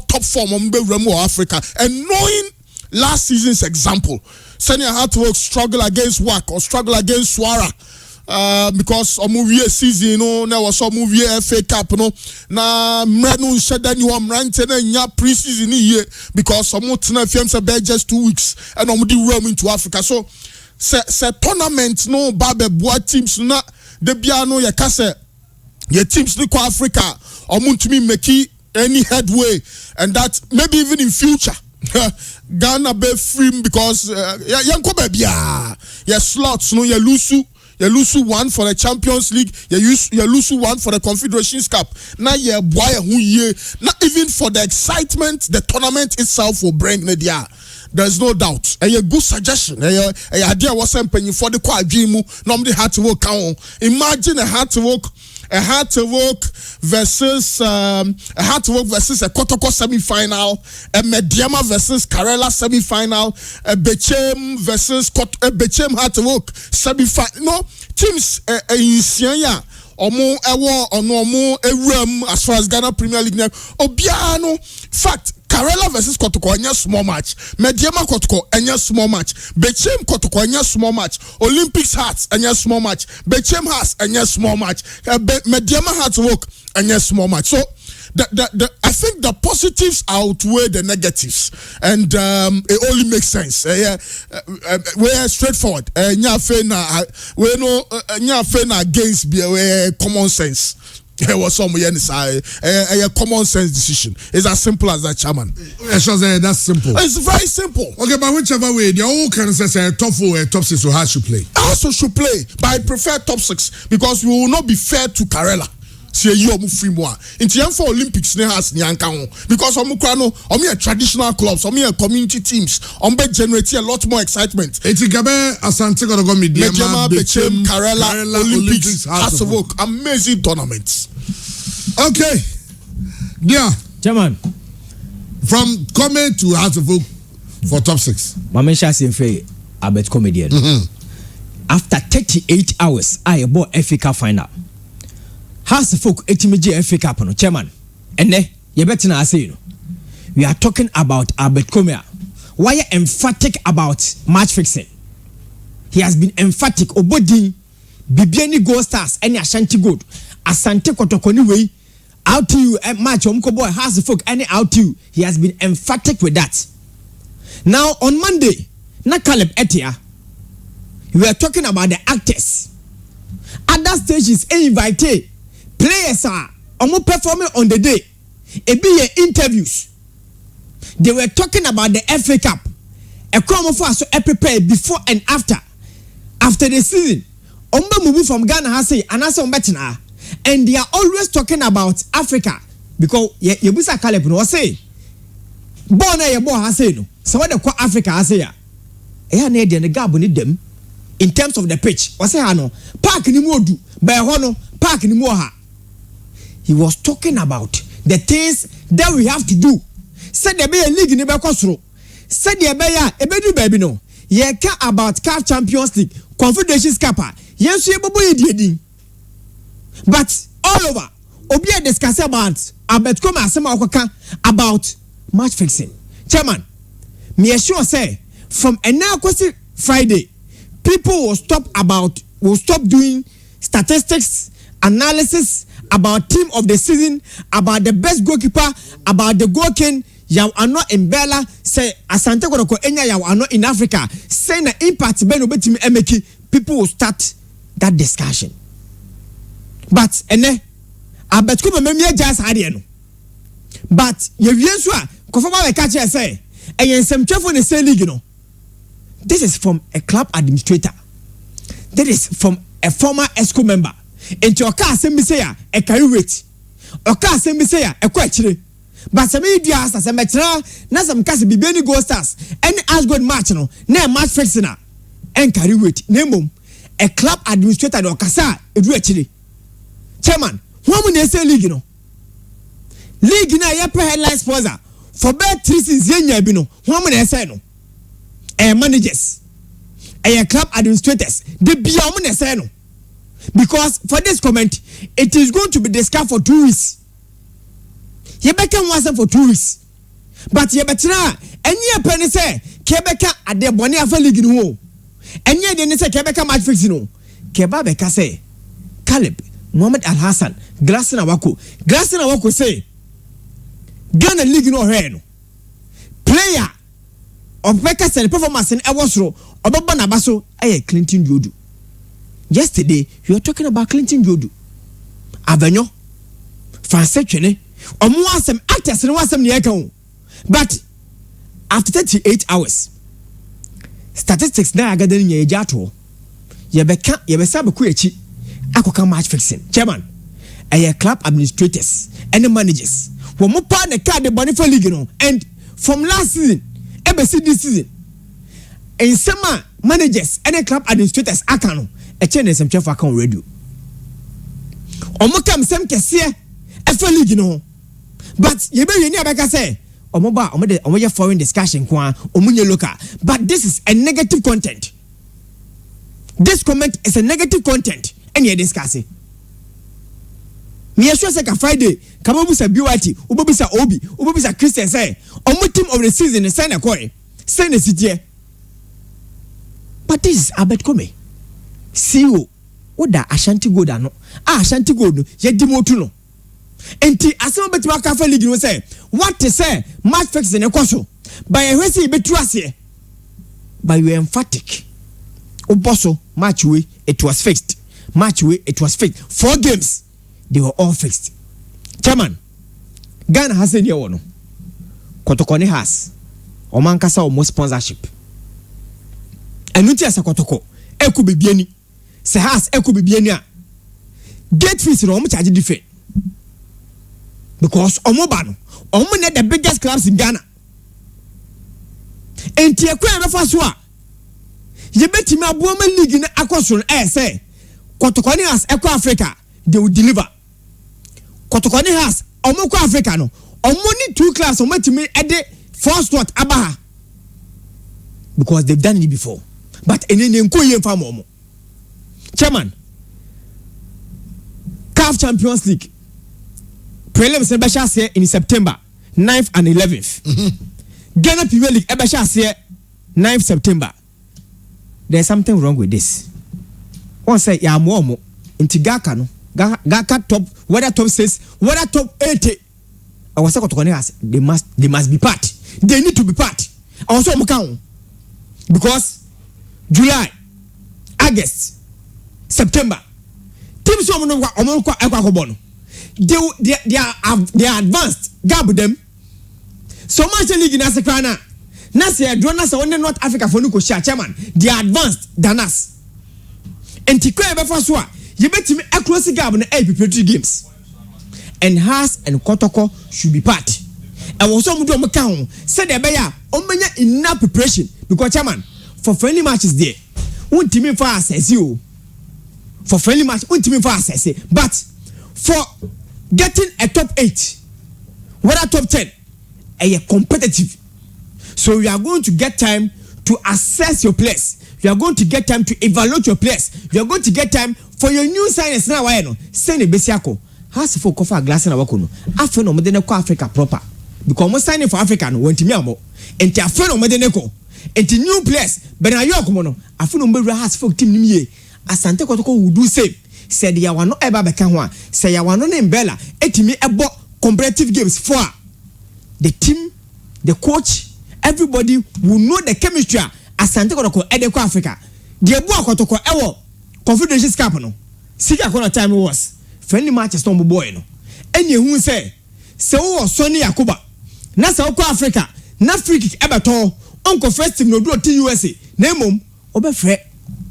top form Africa. And knowing last season's example, Senior Hearts of Oak struggle against WAC or struggle against Swara. Because season there was some FA Cup na mrenu sheda ni wamrante na nya pre-season here because some tena just 2 weeks and roam into Africa. So se tournament no babe boa teams na de bia no yakase your teams ni kwa Africa omuntumi make any headway, and that maybe even in future Ghana be free because yanko bebia your slots no you lose one for the Champions League, you lose one for the Confederations Cup. Now you boy who ye not even for the excitement the tournament itself will bring media. There's no doubt. A good suggestion. A idea was something for the quadrimu. Normally Hearts of Oak count. Imagine a Hearts of Oak versus a Kotoko semi-final, a Mediama versus Karela semi-final, a Bechem versus Bechem Hearts of Oak semi-final. No teams in Siena. Omo ewo ono ewram as far as Ghana Premier League now. Obiano fact Karela versus Kotoko anya small match. Mediama Kotoko anya small match. Bechem Kotoko anya small match. Olympics Hearts anya small match. Bechem Hearts anya small match. Mediama Hearts work anya small match. So I think the positives outweigh the negatives, and it only makes sense. We're straightforward. We're against common sense. There was some a common sense decision. It's as simple as that, Chairman. That's simple. It's very simple. Okay, but whichever way, the whole can say top 4 top 6 so how should play. Also should play, but I prefer top 6 because we will not be fair to Karela. See you free more. In the for Olympics, ne has Nyanka because a traditional clubs, a community teams, generate a lot more excitement. It's Gabe Asante Gogo Mediama, Bechem, Karela, Olympics, Hearts of Oak, amazing tournaments. Okay, yeah, Chairman. From Kome to Hearts of Oak for top 6. Mamensha Senfe, Abet comedian. After 38 hours, I bought FA Cup final. House folk etimi FA Cup no chairman. Ene ye betina ase no. We are talking about Albert Komia. Why emphatic about match fixing? He has been emphatic obodi Bibiani Gold Stars any Ashanti Gold. Asante Kotokoni way out to you match boy House folk any out to you. He has been emphatic with that. Now on Monday, na Caleb Etia, we are talking about the actors. At that stage is invite players are performing on the day. It be interviews. They were talking about the FA Cup. A crowd for us to prepare before and after. After the season, move from Ghana has say and and they are always talking about Africa because Yebusa Caleb no say born a boy has say no. So what the Africa has say ya. Need the gap need them in terms of the pitch. Was say no park ni modu by hono park ni moha. He was talking about the things that we have to do. Said there be a league in the Bekosro. Said there be a bedu baby no. Ye care about CAF Champions League, Confederations Cup. Yes, you boy. But all over, Obi discuss about Albert Koma Asema Okoka about match fixing. Chairman, me sure say from now Friday, people will stop doing statistics, analysis about team of the season, about the best goalkeeper, about the goal king. Yaw are not in Bella, say Asante Kodoko Enya yaw are not in Africa. Say na impact ben obetimi emeki, people will start that discussion. But ene Albert Koma memia just had no. But ye wienso a kofama we catch say ensem twefo ne say league no. This is from a club administrator. That is from a former ESCO member. Enti oka asem bi say a carry weight. Oka asem bi say a kwa chire. But some media as a metra na some case Bibiani Gold Stars any as good match no na match fixing and carry weight name a club administrator no kasa edu achire chairman who am na say league no na ya per headline sponsor for bet 3 seasons yenya bi no who am na say no managers club administrators they be am na say no because for this comment it is going to be discussed for 2 weeks. Yebeka wasa for 2 weeks. But yebetena enye penny say kebeka ade boni afa league no. Enye de ne say kebeka match fixing no. Keba beka say Caleb Mohamed Al Hassan Glassina Wako say Ghana league no he no. Player of beka say performance in Ewosro oboba na baso Clinton Jodu. Yesterday you were talking about Clinton Jodu. Avenyo France Chene Omuasem actors no wasem ne aka. But after 38 hours statistics na gathering ye jato yebesa beku echi akoka match fixing chairman club administrators and managers wo mo pa ne card boni for league no and from last season ebesi this season in summer managers and club administrators aka no eche ne sem chef aka on radio omokam sem kese efa league no. But yebe yeni abeka say omoye foreign discussion kwa omunye local, but this is a negative content. This comment is a negative content and you discuss it. Me sure say ka Friday kababusa BYT ubobisa Obi ubobisa Christian say omo team of the season is sign a coin sign a city. But this is Albert Kome CEO oda Ashanti Gold no Ashanti Gold no ye dimotu no. Enti asema betima kafa league no say what to say match fixing ekoso by a wesi betu ase by you emphatic oboso match way it was fixed 4 games they were all fixed. Chairman Ghana has any one Kotoko has omankasa omo sponsorship enuti asa Kotoko eku bibiani se has eku bibiani a gate fees no omo charge different. Because Omobano, Omone the biggest clubs in Ghana. And Tiakwe Rafaswa. You bet him a woman league in Aquason say Kotokoni has Eco Africa, they will deliver. Kotokoni has Omoko Africano. Omoni 2 class on me at the first what Abaha. Because they've done it before. But in Nkoye Famomo. Chairman CAF Champions League prelims ebesha in September 9th and 11th. Ghana Premier League ebesha 9th September. There's something wrong with this. One say ya mo inti Gaka no Gaka top whether top 6 whether top 80. I was they must be part. They need to be part. I was so because July, August, September, teams they are advanced. Gab them. So much league in Africa. Nasa Dronas only North Africa for Nuko chairman. They are advanced than us. And Tikwe Befaswa, you bet me across the gap in the preparatory games. And Haas and Kotoko should be part. And was some do account said the bear omenya enough preparation because chairman for friendly matches there. Won't team for assess you for friendly match, won't team for assess it. But for getting a top 8, what a top 10, a competitive. So you are going to get time to assess your players. You are going to get time to evaluate your players. You are going to get time for your new signings now. Why no? Send a besiako. Has for coffee glass and a wakono. After no modern Africa proper. Because we signing for Africa no went to me amo. And to after no modern eco. And to new players. But now you are coming. After no more has for team me. Asante Kotoko will do same. Said ya wano eba bekanwa. Say ya wano name Bella. Etimi ebo competitive games for the team, the coach. Everybody will know the chemistry. Asante Kotoko edeko Africa. The Ebu Kotoko ewo Confederation Cup no. Sika kona time was. Friendly matches no boy no. Enye hu say wo Sonny Yakuba. Na se wo Africa. Na free kick ebeto. Onko first team no do team USA. Na mom obefre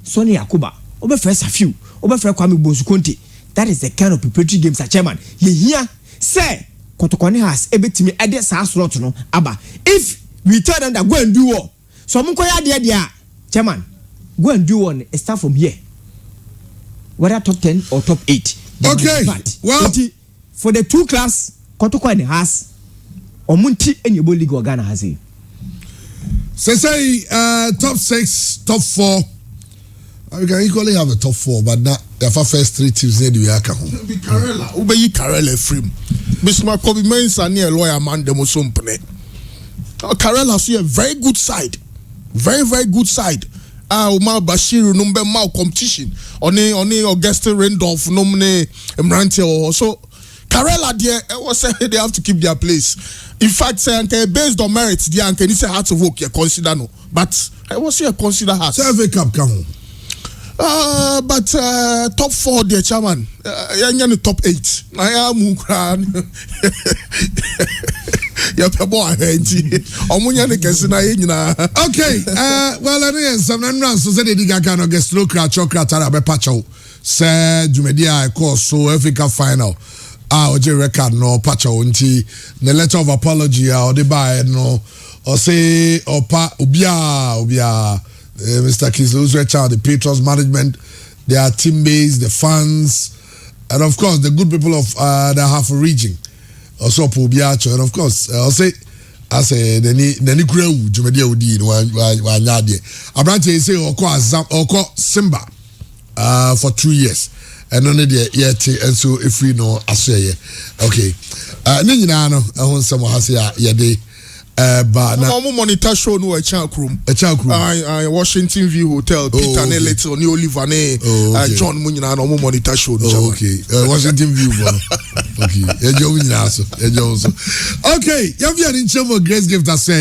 Sonny Yakuba. Obefre Safiu. Obefre Kwame Bonsu-Konte. That is the kind of preparatory games a chairman. Ye here say Kotoko has ebetimi ede sa slot no aba. If we tell them that go and do war. So munko ya dia chairman. Go and do one. Start from here. Whether top 10 or top 8. Okay. Well, for the 2 class, Kotoko and has Omunti and Yobo League or Ghana has it. Say top 6, top 4. We can equally have a top 4, but not the first 3 teams there we are coming. Be Karela, Ubeyi Karela frame. Bismarck Kobe Mensa near lawyer man demo sompene. Karela see a very good side. Very, very good side. Umar Bashir number mal competition. Oni Augustin Randolph nomine Emrante also. Karela there was say they have to keep their place. In fact, say based on merits, the anke ni say hard to work. You consider no, but I was here consider hard. Survey Cup come. But top 4 there, chairman. The top 8. I am Mukran. Okay. Well, anyway, some runs so say they diga can get slow crash chocolate arabe pacho. Say Jumedia course so Africa final. Oje record no pacho unti the letter of apology or the buy no or say or pa ubia Mr. Kislu's Richard, the Patriots management, their teammates, the fans, and of course the good people of the half region. Also Pubiacho, and of course I'll say the grow Jumedia Udi Wanyadi. Abrante say Oko Simba for 2 years. And only the yet and so if we know I say okay. Ninano I want someone has yade. But now monitor show no a chat room. I Washington View Hotel, Peter Nellet, Oni Oliver, John Munina, no monitor show. Okay, Washington View. Okay, okay. You have in Grace gift us.